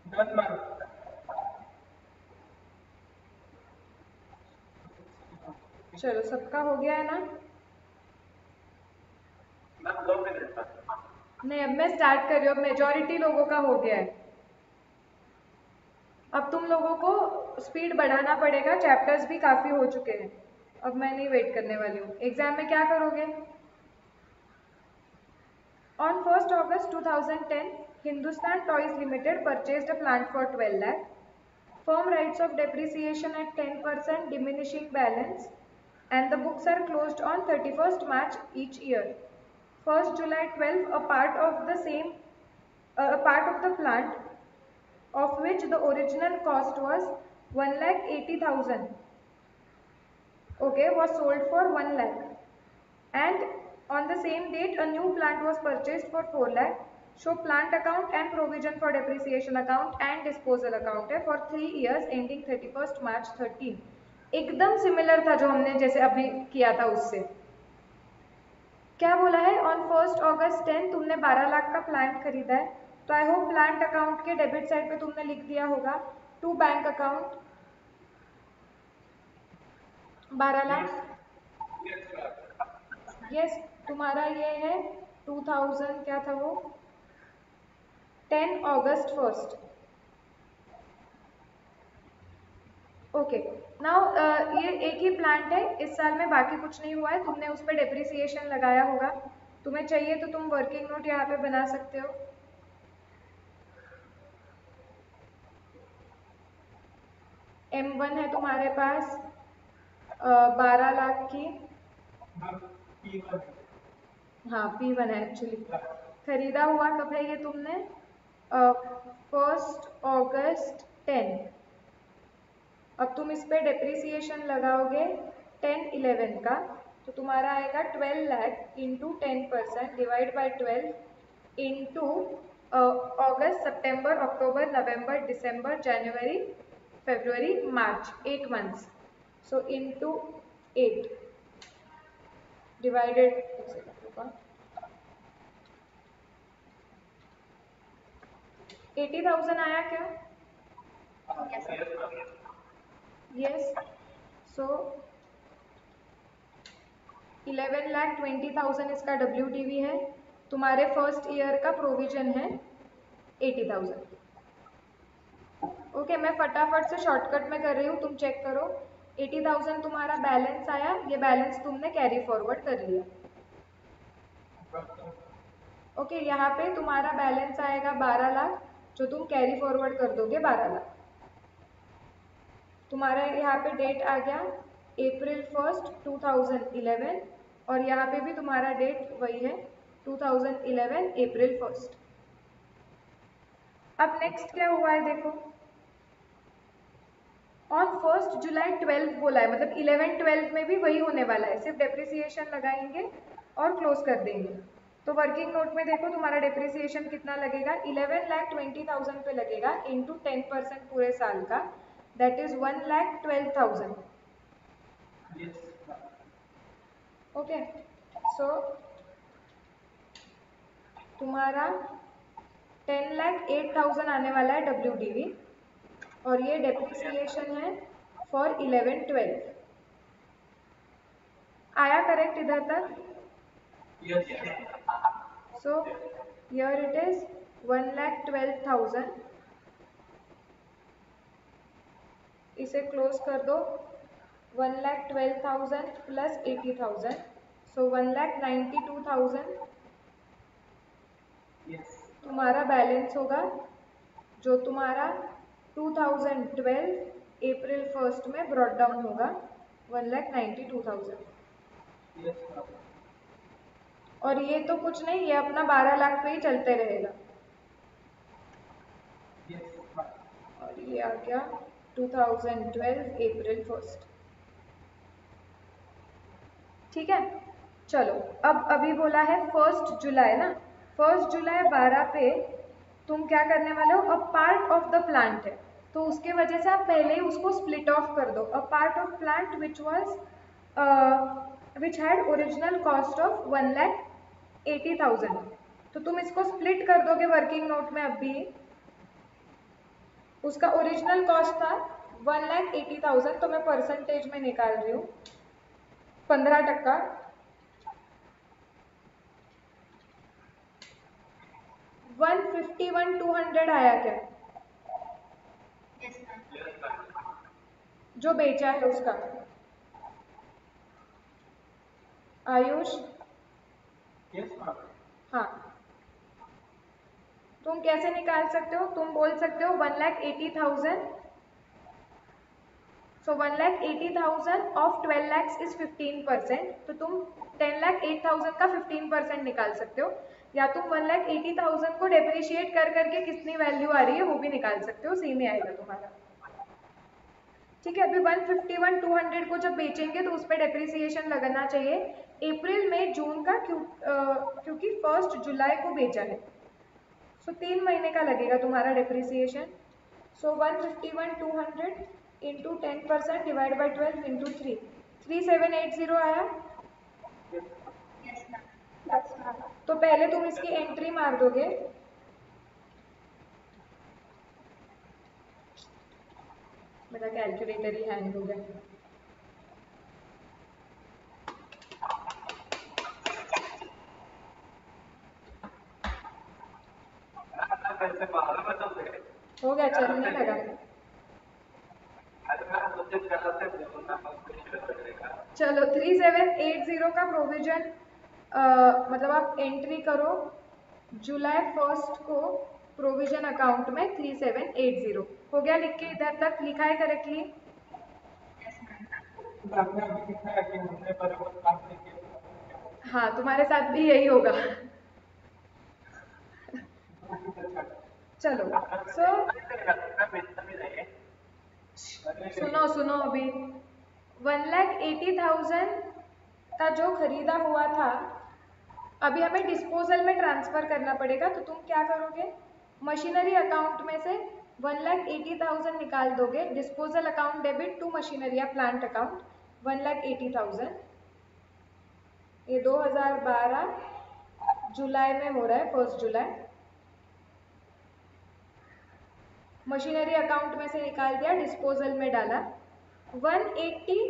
B: Done ma'am.
A: चलो, सबका हो गया है ना?
B: मैम 2 मिनट तक।
A: नहीं, अब मैं स्टार्ट कर रही हूँ। अब मेजॉरिटी लोगों का हो गया है। अब तुम लोगों को स्पीड बढ़ाना पड़ेगा, चैप्टर्स भी काफ़ी हो चुके हैं। अब मैं नहीं वेट करने वाली हूँ। एग्जाम में क्या करोगे? On 1st August 2010, Hindustan Toys Limited purchased a plant for 12 lakh. Firm rights of depreciation at 10% diminishing balance, and the books are closed on 31st March each year. 1st July 12, a part of the plant, of which the original cost was 1,80,000, okay, was sold for 1 lakh. And on the same date, a new plant was purchased for 4 lakh. Show plant account and provision for depreciation account and disposal account है for 3 years ending 31st March 13. एकदम similar था जो हमने जैसे अभी किया था उससे। क्या बोला है? ऑन 1st August 10 तुमने 12 लाख का प्लांट खरीदा है, तो आई होप प्लांट अकाउंट के डेबिट साइड पे तुमने लिख दिया होगा to bank account 12 lakh. Yes, तुम्हारा ये है 2000, क्या था वो, 10 August 1st। ओके, नाउ ये एक ही प्लांट है, इस साल में बाकी कुछ नहीं हुआ है। तुमने उस पर डेप्रिसिएशन लगाया होगा, तुम्हें चाहिए तो तुम वर्किंग नोट यहाँ पे बना सकते हो। M1 है तुम्हारे पास 12 लाख की। हाँ, P1 है एक्चुअली। खरीदा हुआ कब है ये तुमने? 1st August 10। अब तुम इस पे डेप्रिसिएशन लगाओगे 10-11 का, तो तुम्हारा आएगा 12 lakh into 10% divide by 12 into August, September, October, November, December, January, February, March, 8 months. So into 8 divided 80,000 आया क्या? यस। सो 11,20,000 इसका WTV है। तुम्हारे फर्स्ट ईयर का प्रोविजन है 80,000। ओके, मैं फटाफट से शॉर्टकट में कर रही हूँ, तुम चेक करो। 80,000 तुम्हारा बैलेंस आया, ये बैलेंस तुमने कैरी फॉरवर्ड कर लिया। ओके, यहाँ पे तुम्हारा बैलेंस आएगा 12 लाख, जो तुम कैरी फॉरवर्ड कर दोगे 12 लाख। तुम्हारा यहाँ पे डेट आ गया April 1st 2011, और यहाँ पे भी तुम्हारा डेट वही है 2011 April 1st। अब नेक्स्ट क्या हुआ है देखो, ऑन 1st जुलाई 12 बोला है, मतलब 11-12 में भी वही होने वाला है, सिर्फ डेप्रिसिएशन लगाएंगे और क्लोज कर देंगे। तो वर्किंग नोट में देखो तुम्हारा डेप्रिसिएशन कितना लगेगा, 11,20,000 पे लगेगा इंटू 10% पूरे साल का, दैट इज 1,12,000। ओके, सो तुम्हारा 10,08,000 आने वाला है WDV, और ये डेप्रिसिएशन है फॉर 11-12। आया करेक्ट इधर तक? सो हियर इट इज 1,12,000, इसे क्लोज कर दो, 1,12,000 प्लस 80,000, सो 1,92,000 तुम्हारा बैलेंस होगा, जो तुम्हारा 2012 April 1st में ब्रॉट डाउन होगा 1,92,000। और ये तो कुछ नहीं, ये अपना 12 लाख पे ही चलते रहेगा। और ये आ गया 2012 April 1st। ठीक है, चलो अब अभी बोला है 1st जुलाई ना, 1st जुलाई 12 पे तुम क्या करने वाले हो, a part of the plant है, तो उसके वजह से आप पहले ही उसको स्प्लिट ऑफ कर दो। A part of plant which had original cost of 1,80,000, तो तुम इसको स्प्लिट कर दोगे वर्किंग नोट में। अभी उसका ओरिजिनल कॉस्ट था 1,80,000, तो मैं परसेंटेज में निकाल रही हूँ 15%। 151,200 आया क्या? जो बेचा है उसका। आयुष? हाँ, तुम कैसे निकाल सकते हो, तुम बोल सकते हो 1,80,000, सो 1,80,000 ऑफ 12 lakhs इज 15%, तो तुम 10,08,000 का 15% निकाल सकते हो, या तुम 1,80,000 को डेप्रिशिएट कर करके कितनी वैल्यू आ रही है वो भी निकाल सकते हो, सेम ही आएगा तुम्हारा। ठीक है, अभी 151,200 को जब बेचेंगे तो उस पर डेप्रिसिएशन लगना चाहिए अप्रैल मई जून का, क्योंकि 1st जुलाई को बेचा है, सो 3 महीने का लगेगा तुम्हारा depreciation. So 151,200 into 10% divide by 12 into 3, 3,780 आया। तो पहले तुम इसकी एंट्री मार दोगे, मेरा कैलकुलेटर ही हैंग हो गया। हो गया, चलने लगा। चलो 3,780 का प्रोविजन, मतलब आप एंट्री करो जुलाई 1st को प्रोविजन अकाउंट में 3,780 हो गया। लिख के इधर तक लिखा है करेक्टली? हाँ, तुम्हारे साथ भी यही होगा। चलो, सुनो सुनो, अभी 1,80,000 का जो खरीदा हुआ था, अभी हमें डिस्पोजल में ट्रांसफर करना पड़ेगा, तो तुम क्या करोगे, मशीनरी अकाउंट में से 1,80,000 निकाल दोगे, disposal account debit to machinery या प्लांट अकाउंट 1,80,000। ये 2012 जुलाई में हो रहा है, 1st जुलाई। मशीनरी अकाउंट में से निकाल दिया, डिस्पोजल में डाला, 180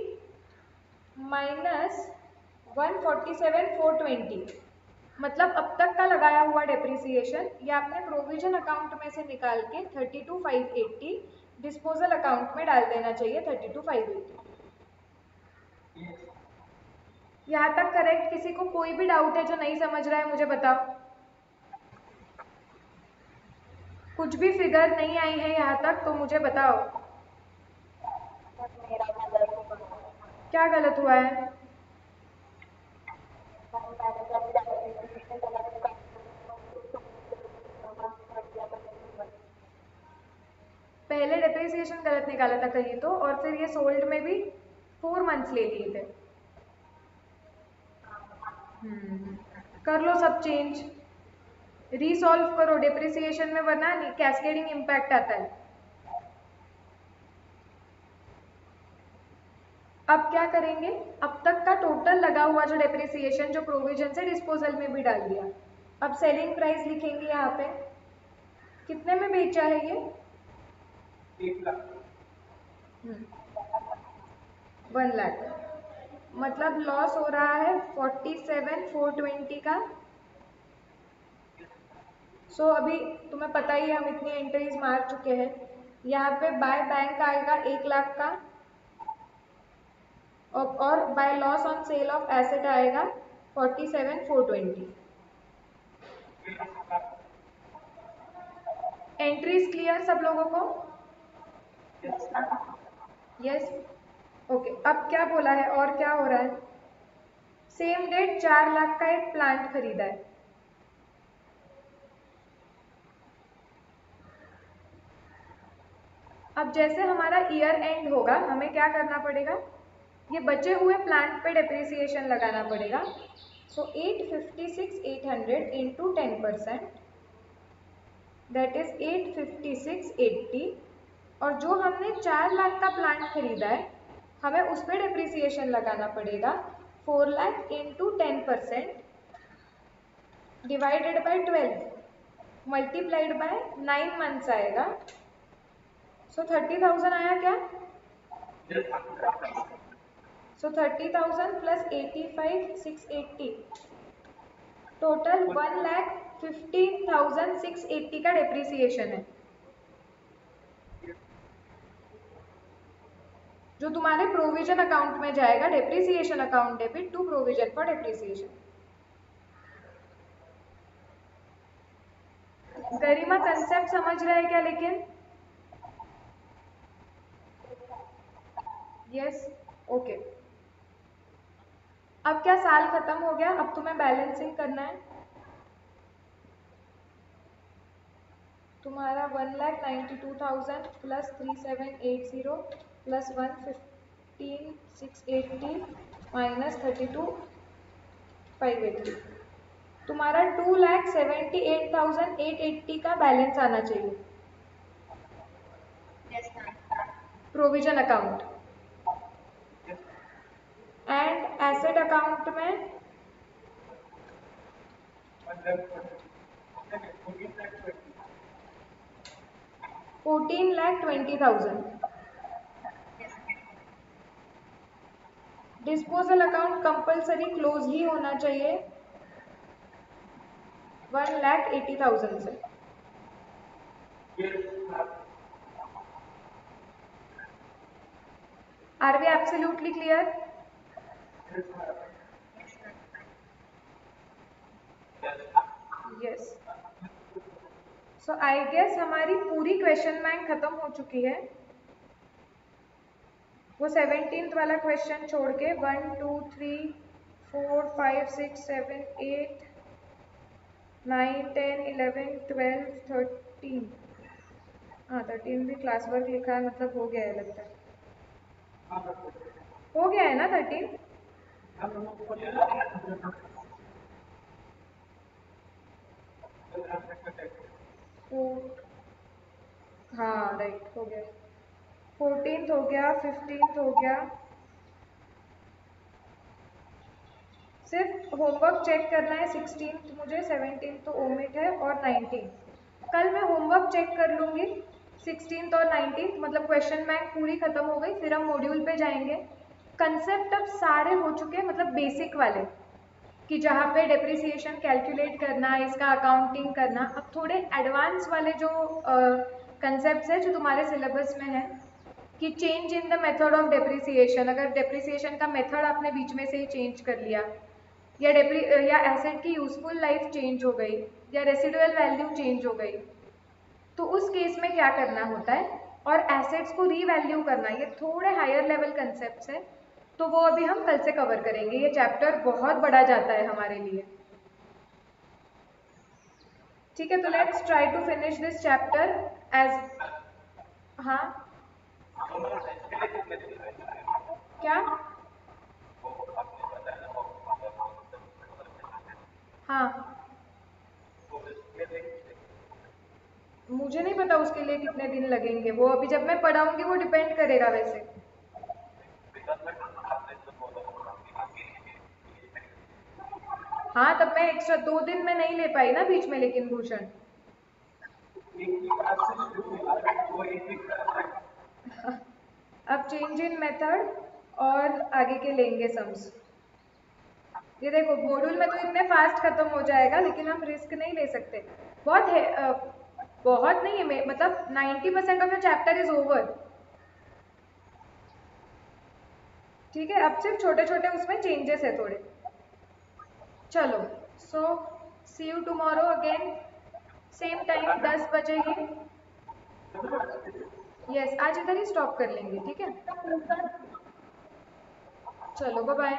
A: माइनस 147,420, मतलब अब तक का लगाया हुआ डेप्रिसिएशन ये आपने प्रोविजन अकाउंट में से निकाल के 32,580 डिस्पोजल अकाउंट में डाल देना चाहिए 32,580। यहाँ तक करेक्ट? किसी को कोई भी डाउट है जो नहीं समझ रहा है मुझे बताओ। कुछ भी फिगर नहीं आई है यहाँ तक तो मुझे बताओ। क्या गलत हुआ है? पहले डेप्रिसिएशन गलत निकाला था कहीं तो, और फिर ये सोल्ड में भी 4 मंथ्स ले लिए थे। कर लो सब चेंज, रीसॉल्व करो डेप्रिसिएशन में, वरना कैस्केडिंग इम्पैक्ट आता है। अब क्या करेंगे, अब तक का टोटल लगा हुआ जो डेप्रिसिएशन जो प्रोविजन से डिस्पोजल में भी डाल दिया। अब सेलिंग प्राइस लिखेंगे यहाँ पे, कितने में बेचा है ये? 1 लाख, मतलब लॉस हो रहा है 47,420 का। सो अभी तुम्हें पता ही है हम इतनी एंट्रीज मार चुके हैं। यहाँ पे बाय बैंक आएगा 1 लाख का, और bye loss on sale of asset आएगा 47,420। एंट्रीज क्लियर सब लोगों को? Yes, okay. अब क्या बोला है और क्या हो रहा है? सेम डेट 4 लाख का एक प्लांट खरीदा है। अब जैसे हमारा ईयर एंड होगा हमें क्या करना पड़ेगा, ये बचे हुए प्लांट पे डेप्रिसिएशन लगाना पड़ेगा। सो 856,800 इंटू 10%, दैट इज 856,80। और जो हमने 4 लाख का प्लांट खरीदा है हमें उस पर डेप्रिसिएशन लगाना पड़ेगा 4 lakh into 10% divided by 12 multiplied by 9 months आएगा। सो 30,000 आया क्या? सो 30,000 प्लस 85,680, टोटल 1,15,680 का डेप्रिसिएशन है जो तुम्हारे प्रोविजन अकाउंट में जाएगा। Depreciation account debit to provision for depreciation. Garima concept समझ रहा है क्या लेकिन? Yes, okay. अब क्या साल खत्म हो गया, अब तुम्हें बैलेंसिंग करना है। तुम्हारा 1,92,000 प्लस 3,780 प्लस 115,680 माइनस 32,580, तुम्हारा 2,78,880 का बैलेंस आना चाहिए provision account. And asset account में 14,20,000। डिस्पोजल अकाउंट कंपलसरी क्लोज ही होना चाहिए 1,80,000 से। Are we absolutely clear? Yes. So I guess हमारी पूरी क्वेश्चन बैंक खत्म हो चुकी है। वो 17th वाला क्वेश्चन छोड़ के 1 2 3 4 5 6 7 8 9 10 11 12 13, हाँ 13 भी क्लास वर्क लिखा है, मतलब हो गया है लगता है। हो गया है ना 13? हाँ राइट, हो गया। 14th हो गया, 15th हो गया। सिर्फ होमवर्क चेक करना है 16th मुझे, 17th तो ओमिट है, और 19th कल मैं होमवर्क चेक कर लूँगी। 16th और 19th मतलब क्वेश्चन बैंक पूरी खत्म हो गई, फिर हम मॉड्यूल पे जाएंगे। कंसेप्ट अब सारे हो चुके हैं, मतलब बेसिक वाले। कि जहाँ पे डेप्रिसिएशन कैलकुलेट करना, इसका अकाउंटिंग करना। अब थोड़े एडवांस वाले जो कंसेप्ट है जो तुम्हारे सिलेबस में है, कि change in the method of depreciation, अगर डेप्रिसिएशन का मेथड आपने बीच में से ही चेंज कर लिया, या या एसेट की यूजफुल लाइफ चेंज हो गई, या रेसिडुअल वैल्यू चेंज हो गई, तो उस केस में क्या करना होता है, और एसेट्स को रीवैल्यू करना, ये थोड़े हायर लेवल कंसेप्ट है, तो वो अभी हम कल से कवर करेंगे। ये चैप्टर बहुत बड़ा जाता है हमारे लिए। ठीक है, तो let's try to finish this chapter as. हाँ क्या? हाँ, मुझे नहीं पता उसके लिए कितने दिन लगेंगे, वो अभी जब मैं पढ़ाऊंगी वो डिपेंड करेगा वैसे। हाँ, तब मैं एक्स्ट्रा 2 दिन में नहीं ले पाई ना बीच में, लेकिन भूषण अब चेंज इन मेथड और आगे के लेंगे सम्स। ये देखो मॉड्यूल में तो इतने फास्ट खत्म हो जाएगा, लेकिन हम रिस्क नहीं ले सकते। बहुत है बहुत नहीं है, मतलब 90% of your chapter is over. ठीक है, अब सिर्फ छोटे छोटे उसमें चेंजेस है थोड़े। चलो, so see you tomorrow again, same time 10 बजे ही। यस, आज इधर ही स्टॉप कर लेंगे, ठीक है। चलो, बाय बाय।